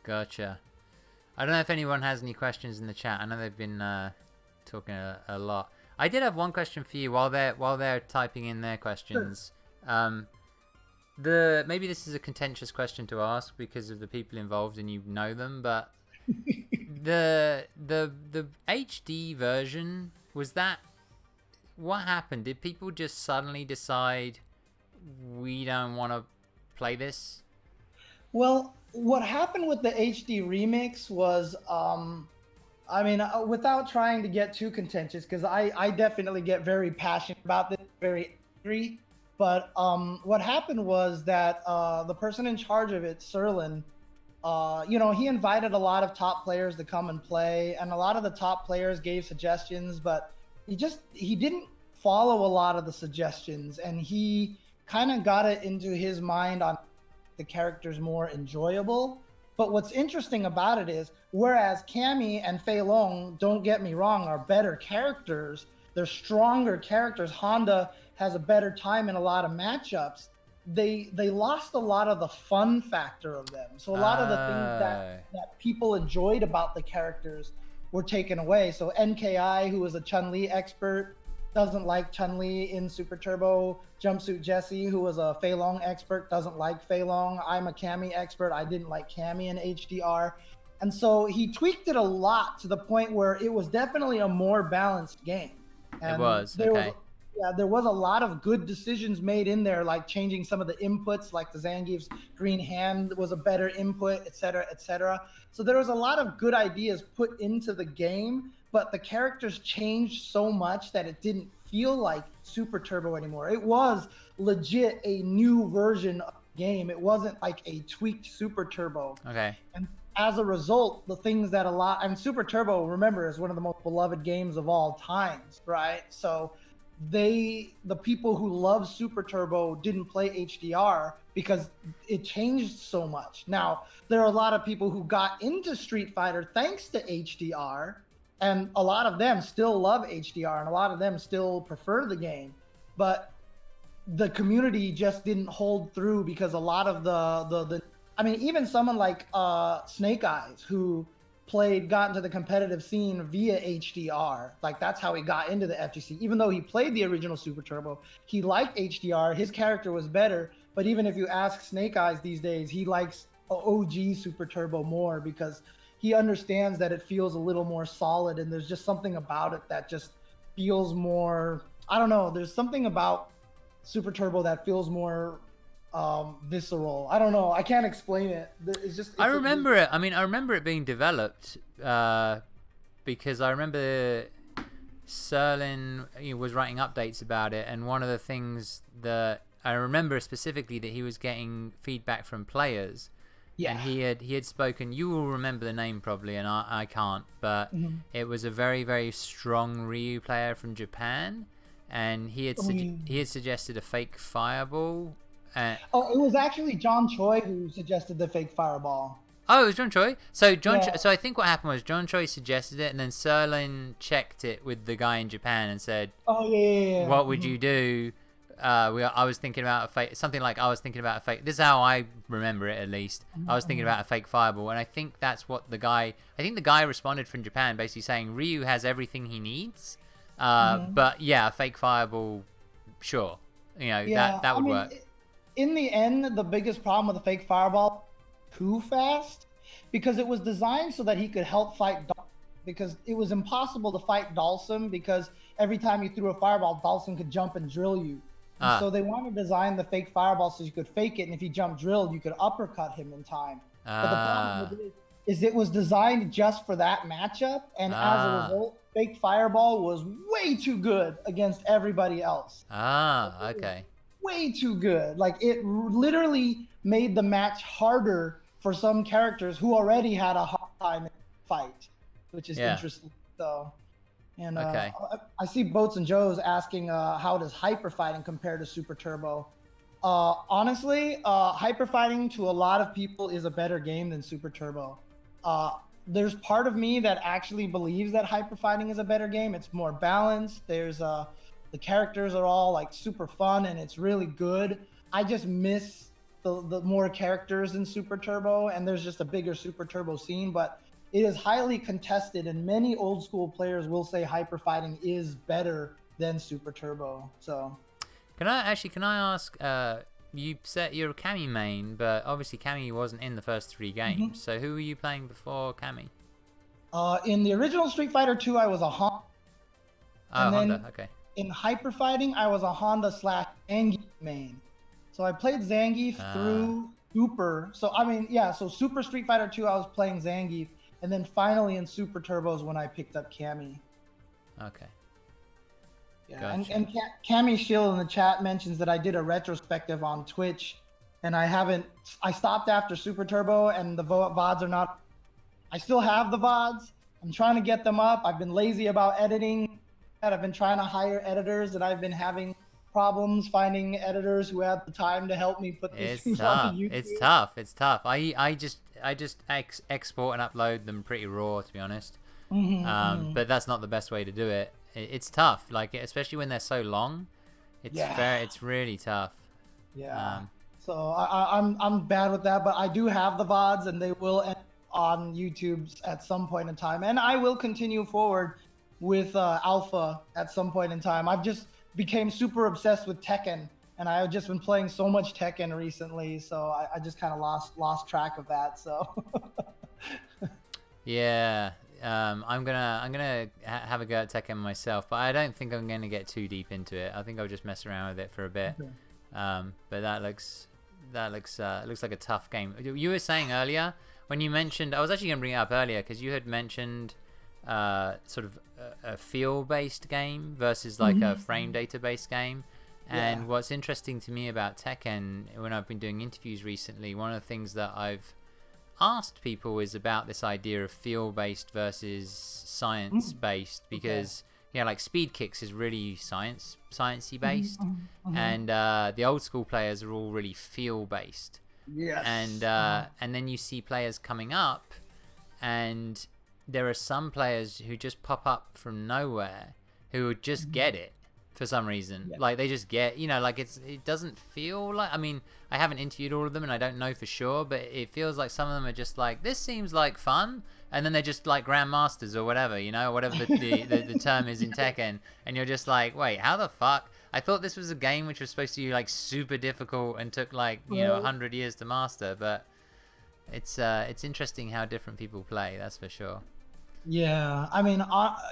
gotcha. I don't know if anyone has any questions in the chat. I know they've been talking a lot. I did have one question for you while they're typing in their questions. Sure. Maybe this is a contentious question to ask because of the people involved and you know them, but the HD version, was that what happened? Did people just suddenly decide we don't want to play this? Well, what happened with the HD remix was, I mean, without trying to get too contentious, because I definitely get very passionate about this, very angry. But what happened was that the person in charge of it, Serlin, he invited a lot of top players to come and play, and a lot of the top players gave suggestions, but he didn't follow a lot of the suggestions, and he kind of got it into his mind on the characters more enjoyable. But what's interesting about it is, whereas Cammy and Fei Long, don't get me wrong, are better characters, they're stronger characters. Honda has a better time in a lot of matchups. They lost a lot of the fun factor of them. So a lot of the things that people enjoyed about the characters were taken away. So NKI, who was a Chun-Li expert, doesn't like Chun-Li in Super Turbo. Jumpsuit Jesse, who was a Fei Long expert, doesn't like Fei Long. I'm a Cammy expert. I didn't like Cammy in HDR. And so he tweaked it a lot to the point where it was definitely a more balanced game. And it was, okay. There was a lot of good decisions made in there, like changing some of the inputs, like the Zangief's green hand was a better input, et cetera, et cetera. So there was a lot of good ideas put into the game, but the characters changed so much that it didn't feel like Super Turbo anymore. It was legit a new version of the game. It wasn't like a tweaked Super Turbo. Okay. And as a result, the things that Super Turbo, remember, is one of the most beloved games of all times, right? So the people who love Super Turbo didn't play HDR because it changed so much. Now, there are a lot of people who got into Street Fighter thanks to HDR, and a lot of them still love HDR, and a lot of them still prefer the game. But the community just didn't hold through because a lot of I mean, even someone like Snake Eyes, who got into the competitive scene via HDR. Like, that's how he got into the FGC. Even though he played the original Super Turbo, he liked HDR. His character was better. But even if you ask Snake Eyes these days, he likes OG Super Turbo more because he understands that it feels a little more solid, and there's just something about it that just feels more, I don't know, there's something about Super Turbo that feels more visceral. I don't know. I can't explain it. I remember it. I mean, I remember it being developed because I remember Serlin was writing updates about it, and one of the things that I remember specifically that he was getting feedback from players, and Yeah. he had spoken. You will remember the name probably, and I can't. But Mhm. it was a very very strong Ryu player from Japan, and he had suggested a fake fireball. Oh, it was actually John Choi who suggested the fake fireball. Oh, it was John Choi. So Yeah. So I think what happened was John Choi suggested it, and then Serlin checked it with the guy in Japan and said, Oh yeah, yeah, yeah. "What would you do?" I was thinking about a fake, something like I was thinking about a fake. This is how I remember it, at least. I was thinking about a fake fireball, and I think that's what the guy. I think the guy responded from Japan, basically saying Ryu has everything he needs, but yeah, a fake fireball, sure, Yeah, that I would mean, work. in the end, the biggest problem with the fake fireball, too fast, because it was designed so that he could help fight. Because it was impossible to fight Dalsum because every time you threw a fireball, Dalsum could jump and drill you. And Ah, so they wanted to design the fake fireball so you could fake it, and if he jumped drilled, you could uppercut him in time. But the problem with ah, it is it was designed just for that matchup, and as a ah, result, fake fireball was way too good against everybody else. ah. Okay. Way too good. Like it literally made the match harder for some characters who already had a hard time in the fight, which is Yeah. interesting. So, and Okay. I see Boats and Joe's asking how does hyper fighting compare to Super Turbo? Honestly, hyper fighting to a lot of people is a better game than Super Turbo. Uh, there's part of me that actually believes that hyper fighting is a better game. It's more balanced. The characters are all like super fun and it's really good. I just miss the more characters in Super Turbo, and there's just a bigger Super Turbo scene. But it is highly contested, and many old school players will say hyper fighting is better than Super Turbo. So. Can I ask? You said you're a Cammy main, but obviously Cammy wasn't in the first three games. So who were you playing before Cammy? In the original Street Fighter 2, I was a Honda, Oh, and Honda. then Okay. in Hyper Fighting, I was a Honda slash Zangief main. So I played Zangief Ah. through Super. So I mean, yeah. So Super Street Fighter 2, I was playing Zangief, and then finally in Super Turbos when I picked up Cammy. Okay. Yeah, Gotcha. and Cammy Shield in the chat mentions that I did a retrospective on Twitch, and I haven't. I stopped after Super Turbo, and the VODs are not. I still have the VODs. I'm trying to get them up. I've been lazy about editing. I've been trying to hire editors, and I've been having problems finding editors who have the time to help me put these It's things on tough. It's YouTube. tough. It's tough. I just export and upload them pretty raw, to be honest. But that's not the best way to do it. It's tough, like especially when they're so long. Yeah, It's really tough. yeah. Um, So I'm bad with that, but I do have the VODs, and they will end on YouTube at some point in time, and I will continue forward with Alpha at some point in time. I've just became super obsessed with Tekken, and I've just been playing so much Tekken recently, so I just kind of lost track of that. So yeah. I'm gonna have a go at Tekken myself, but I don't think I'm gonna get too deep into it. I think I'll just mess around with it for a bit. okay. But looks like a tough game. You were saying earlier when you mentioned, I was actually gonna bring it up earlier because you had mentioned sort of a feel-based game versus like a frame data-based game. And Yeah. what's interesting to me about Tekken, when I've been doing interviews recently, one of the things that I've asked people is about this idea of feel-based versus science-based, because yeah, like speed kicks is really sciencey based, and the old school players are all really feel-based, Yes. and then you see players coming up, and there are some players who just pop up from nowhere who would just get it for some reason. Yeah. Like they just get, like it doesn't feel like, I mean, I haven't interviewed all of them and I don't know for sure, but it feels like some of them are just like, this seems like fun, and then they're just like grandmasters or whatever, whatever the term is in Tekken, and you're just like, wait, how the fuck? I thought this was a game which was supposed to be like super difficult and took like 100 years to master, but it's interesting how different people play, that's for sure. Yeah, I mean,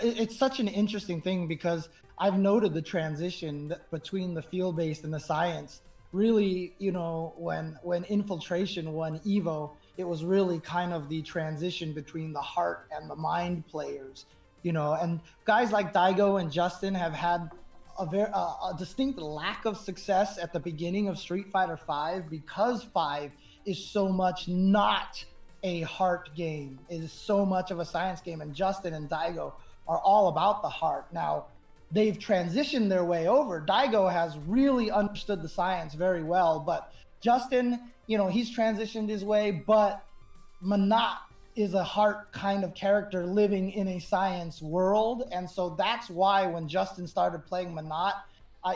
it's such an interesting thing because I've noted the transition between the field-based and the science. Really, when Infiltration won Evo, it was really kind of the transition between the heart and the mind players. And guys like Daigo and Justin have had a distinct lack of success at the beginning of Street Fighter 5 because 5 is so much not a heart game. It is so much of a science game, and Justin and Daigo are all about the heart. Now, they've transitioned their way over. Daigo has really understood the science very well, but Justin, you know, he's transitioned his way, but Manat is a heart kind of character living in a science world. And so that's why when Justin started playing Manat,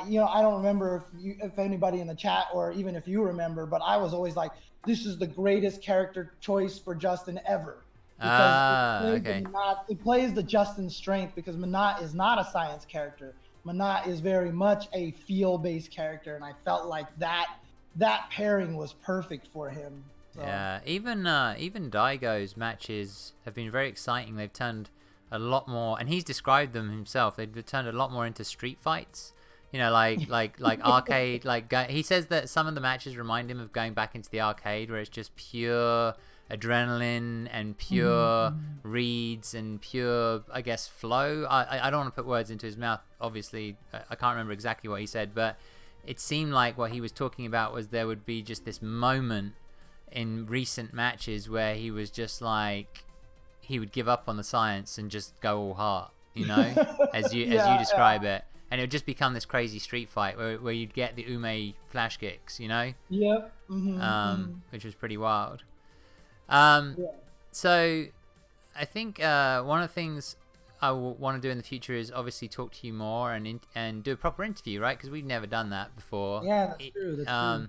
you know, I don't remember if anybody in the chat or even if you remember, but I was always like, this is the greatest character choice for Justin ever. Because it plays the Justin strength, because Manat is not a science character. Manat is very much a feel-based character, and I felt like that pairing was perfect for him. So. Yeah, even Daigo's matches have been very exciting. They've turned a lot more, and he's described them himself. They've turned a lot more into street fights. You know, like arcade. He says that some of the matches remind him of going back into the arcade, where it's just pure adrenaline and pure reads and pure, I guess, flow. I don't want to put words into his mouth. Obviously, I can't remember exactly what he said, but it seemed like what he was talking about was there would be just this moment in recent matches where he was just like, he would give up on the science and just go all heart, you know, as you describe it, and it would just become this crazy street fight where you'd get the Ume flash kicks, you know. Yep. Which was pretty wild. So I think one of the things I want to do in the future is obviously talk to you more and do a proper interview, right? Because we've never done that before. Yeah, that's true. True.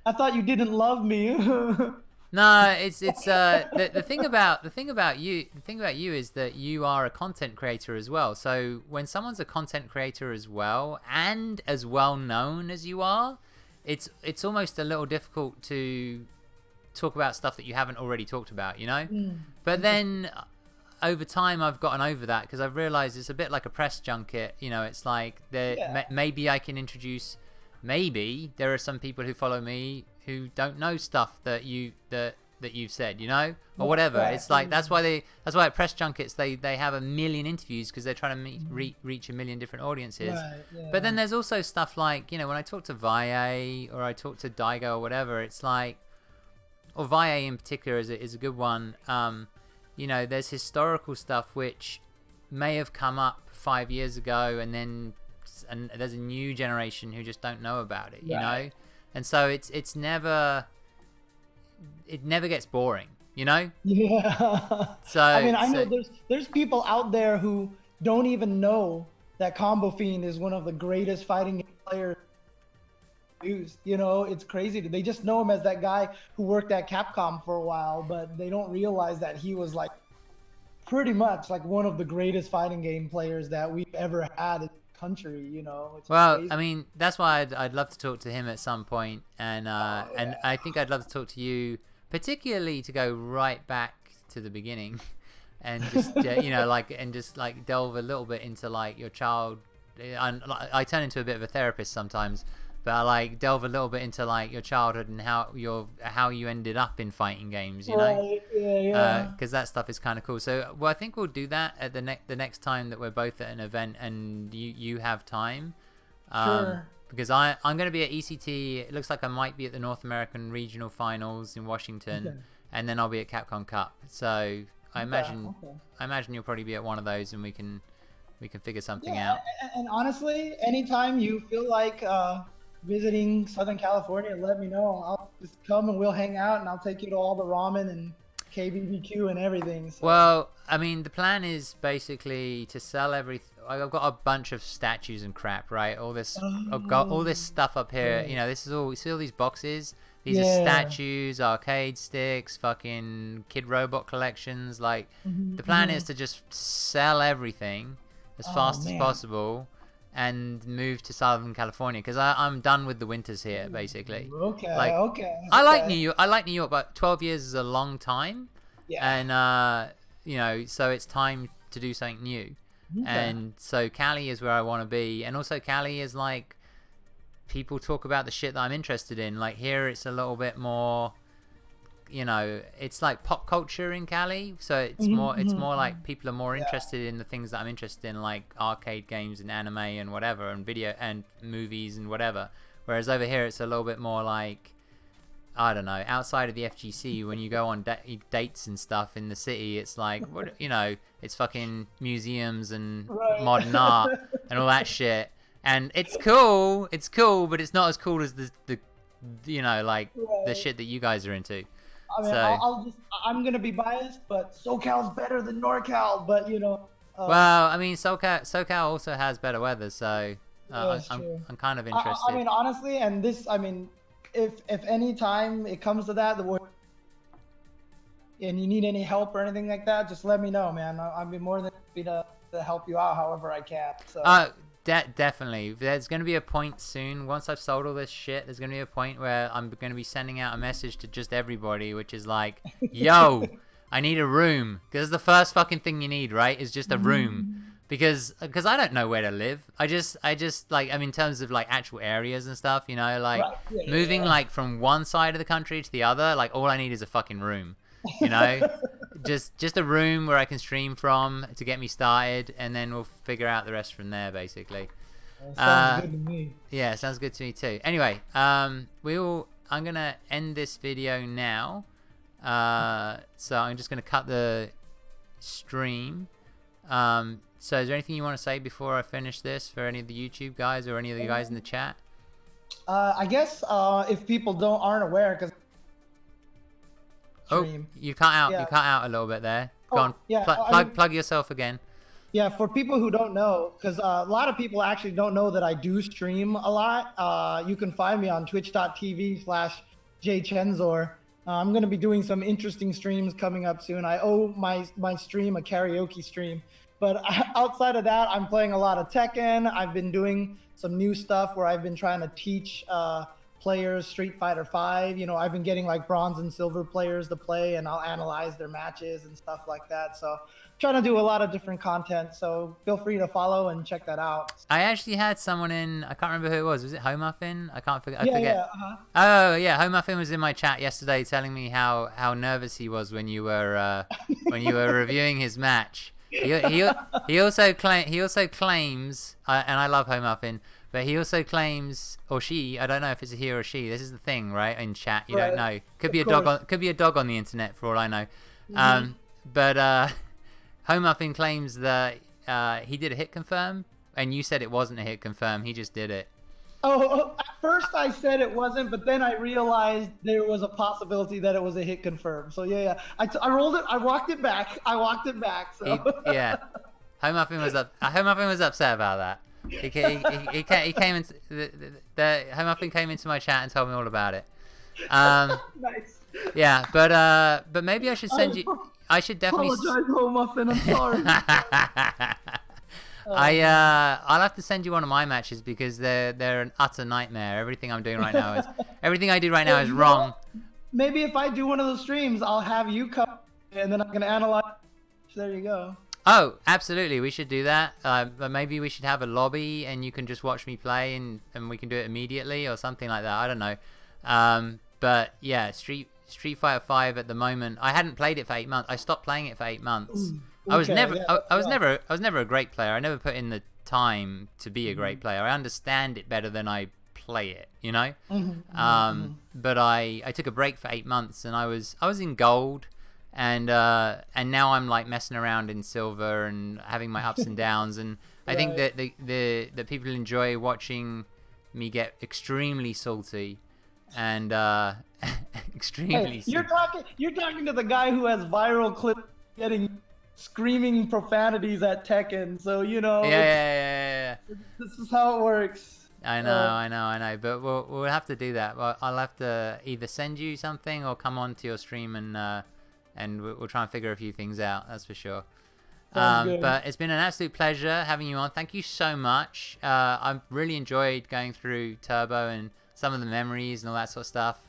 I thought you didn't love me. No, it's the thing about you is that you are a content creator as well. So when someone's a content creator as well and as well known as you are, it's almost a little difficult to talk about stuff that you haven't already talked about, you know. But then over time I've gotten over that, because I've realized it's a bit like a press junket, you know. It's like maybe I can introduce, maybe there are some people who follow me who don't know stuff that you've said, you know, or whatever. It's like that's why at press junkets they have a million interviews, because they're trying to reach a million different audiences. But then there's also stuff like, you know, when I talk to Valle or I talk to Daigo or whatever, it's like, or Valle in particular is a good one. You know, there's historical stuff which may have come up 5 years ago, and there's a new generation who just don't know about it, you know. And so it never gets boring, you know. So I mean, I know there's people out there who don't even know that Combo Fiend is one of the greatest fighting game players used. You know, it's crazy. They just know him as that guy who worked at Capcom for a while, but they don't realize that he was like pretty much like one of the greatest fighting game players that we've ever had in the country, you know. It's crazy. I mean, that's why I'd love to talk to him at some point, and and I think I'd love to talk to you, particularly to go right back to the beginning and just you know, just delve a little bit into like your child. I turn into a bit of a therapist sometimes, but I like delve a little bit into like your childhood and how you ended up in fighting games, you know. Because that stuff is kind of cool. So I think we'll do that at the next time that we're both at an event and you have time. Sure. Because I'm going to be at ECT. It looks like I might be at the North American Regional Finals in Washington, and then I'll be at Capcom Cup. So I imagine you'll probably be at one of those, and we can figure something out. And honestly, anytime you feel like visiting Southern California, let me know. I'll just come and we'll hang out, and I'll take you to all the ramen and KBBQ and everything. So. Well, I mean, the plan is basically to sell everything. I've got a bunch of statues and crap, right? I've got all this stuff up here. You know, this is all. You see all these boxes? These are statues, arcade sticks, fucking Kid Robot collections. Like, the plan is to just sell everything as fast as possible and move to Southern California, because I'm done with the winters here, basically. I like New York, but 12 years is a long time. And you know, so it's time to do something new. And so Cali is where I want to be, and also Cali is like, people talk about the shit that I'm interested in. Like here it's a little bit more, you know, it's like pop culture in Cali, so it's more like people are more interested in the things that I'm interested in, like arcade games and anime and whatever, and video and movies and whatever. Whereas over here it's a little bit more like, I don't know, outside of the FGC, when you go on dates and stuff in the city, it's like, what, you know, it's fucking museums and modern art and all that shit. And it's cool, but it's not as cool as the you know, like the shit that you guys are into. I mean, I'm gonna be biased, but SoCal's better than NorCal. But you know. Well, I mean, SoCal also has better weather, so I'm kind of interested. I mean, honestly, and this, I mean, if any time it comes to that, and you need any help or anything like that, just let me know, man. I'd be more than happy to help you out however I can. So. Definitely. There's going to be a point soon. Once I've sold all this shit, there's going to be a point where I'm going to be sending out a message to just everybody, which is like, yo, I need a room. Because the first fucking thing you need, right, is just a room. Because I don't know where to live. I just like, I mean, in terms of like actual areas and stuff, you know, like moving like from one side of the country to the other, like all I need is a fucking room, you know, just a room where I can stream from to get me started, and then we'll figure out the rest from there, basically. Sounds good to me. Yeah, sounds good to me too. Anyway, I'm gonna end this video now. So I'm just gonna cut the stream. So is there anything you want to say before I finish this for any of the YouTube guys or any of the guys in the chat? I guess if people aren't aware, because you cut out. You cut out a little bit there. Go on. Yeah, plug yourself again. Yeah, for people who don't know, because a lot of people actually don't know that I do stream a lot. You can find me on twitch.tv/JChenzor. I'm going to be doing some interesting streams coming up soon. I owe my stream a karaoke stream. But outside of that, I'm playing a lot of Tekken. I've been doing some new stuff where I've been trying to teach players Street Fighter V. You know, I've been getting like bronze and silver players to play, and I'll analyze their matches and stuff like that. So trying to do a lot of different content. So feel free to follow and check that out. I actually had someone in, I can't remember who it was. Was it Homuffin? I can't forget. Yeah, forget. Yeah, Oh yeah, Homuffin was in my chat yesterday telling me how nervous he was when you were reviewing his match. He also claims, and I love Homuffin, but he also claims, or she, I don't know if it's a he or a she. This is the thing, right? In chat, you don't know. Could be a dog. Could be a dog on the internet for all I know. But Homuffin claims that he did a hit confirm, and you said it wasn't a hit confirm. He just did it. Oh, at first I said it wasn't, but then I realized there was a possibility that it was a hit confirm. So yeah. I rolled it. I walked it back. So. Yeah. Homuffin was upset about that. He came into the Homuffin came into my chat and told me all about it. Nice. Yeah, but maybe I should send you. I should definitely apologize, Homuffin. I'm sorry. I'll have to send you one of my matches because they're an utter nightmare. Everything I do right now is wrong. Maybe if I do one of those streams, I'll have you come and then I'm gonna analyze. There you go. Oh, absolutely, we should do that. But maybe we should have a lobby and you can just watch me play and we can do it immediately or something like that. I don't know. But yeah, Street Fighter V at the moment. I hadn't played it for 8 months. I stopped playing it for 8 months. I was never a great player. I never put in the time to be a great player. I understand it better than I play it, you know. But I took a break for 8 months, and I was in gold, and now I'm like messing around in silver and having my ups and downs. And I think that the people enjoy watching me get extremely salty, and extremely. Hey, you're talking to the guy who has viral clips getting screaming profanities at Tekken, so you know. Yeah. This is how it works. I know. But we'll have to do that. I'll have to either send you something or come on to your stream and we'll try and figure a few things out. That's for sure. But it's been an absolute pleasure having you on. Thank you so much. I've really enjoyed going through Turbo and some of the memories and all that sort of stuff.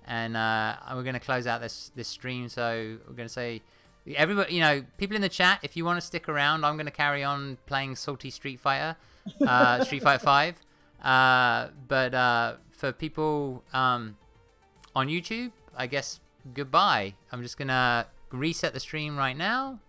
And we're going to close out this stream. So we're going to say, everybody, you know, people in the chat, if you want to stick around, I'm going to carry on playing salty Street Fighter, Street Fighter V. But for people on YouTube, I guess goodbye. I'm just going to reset the stream right now.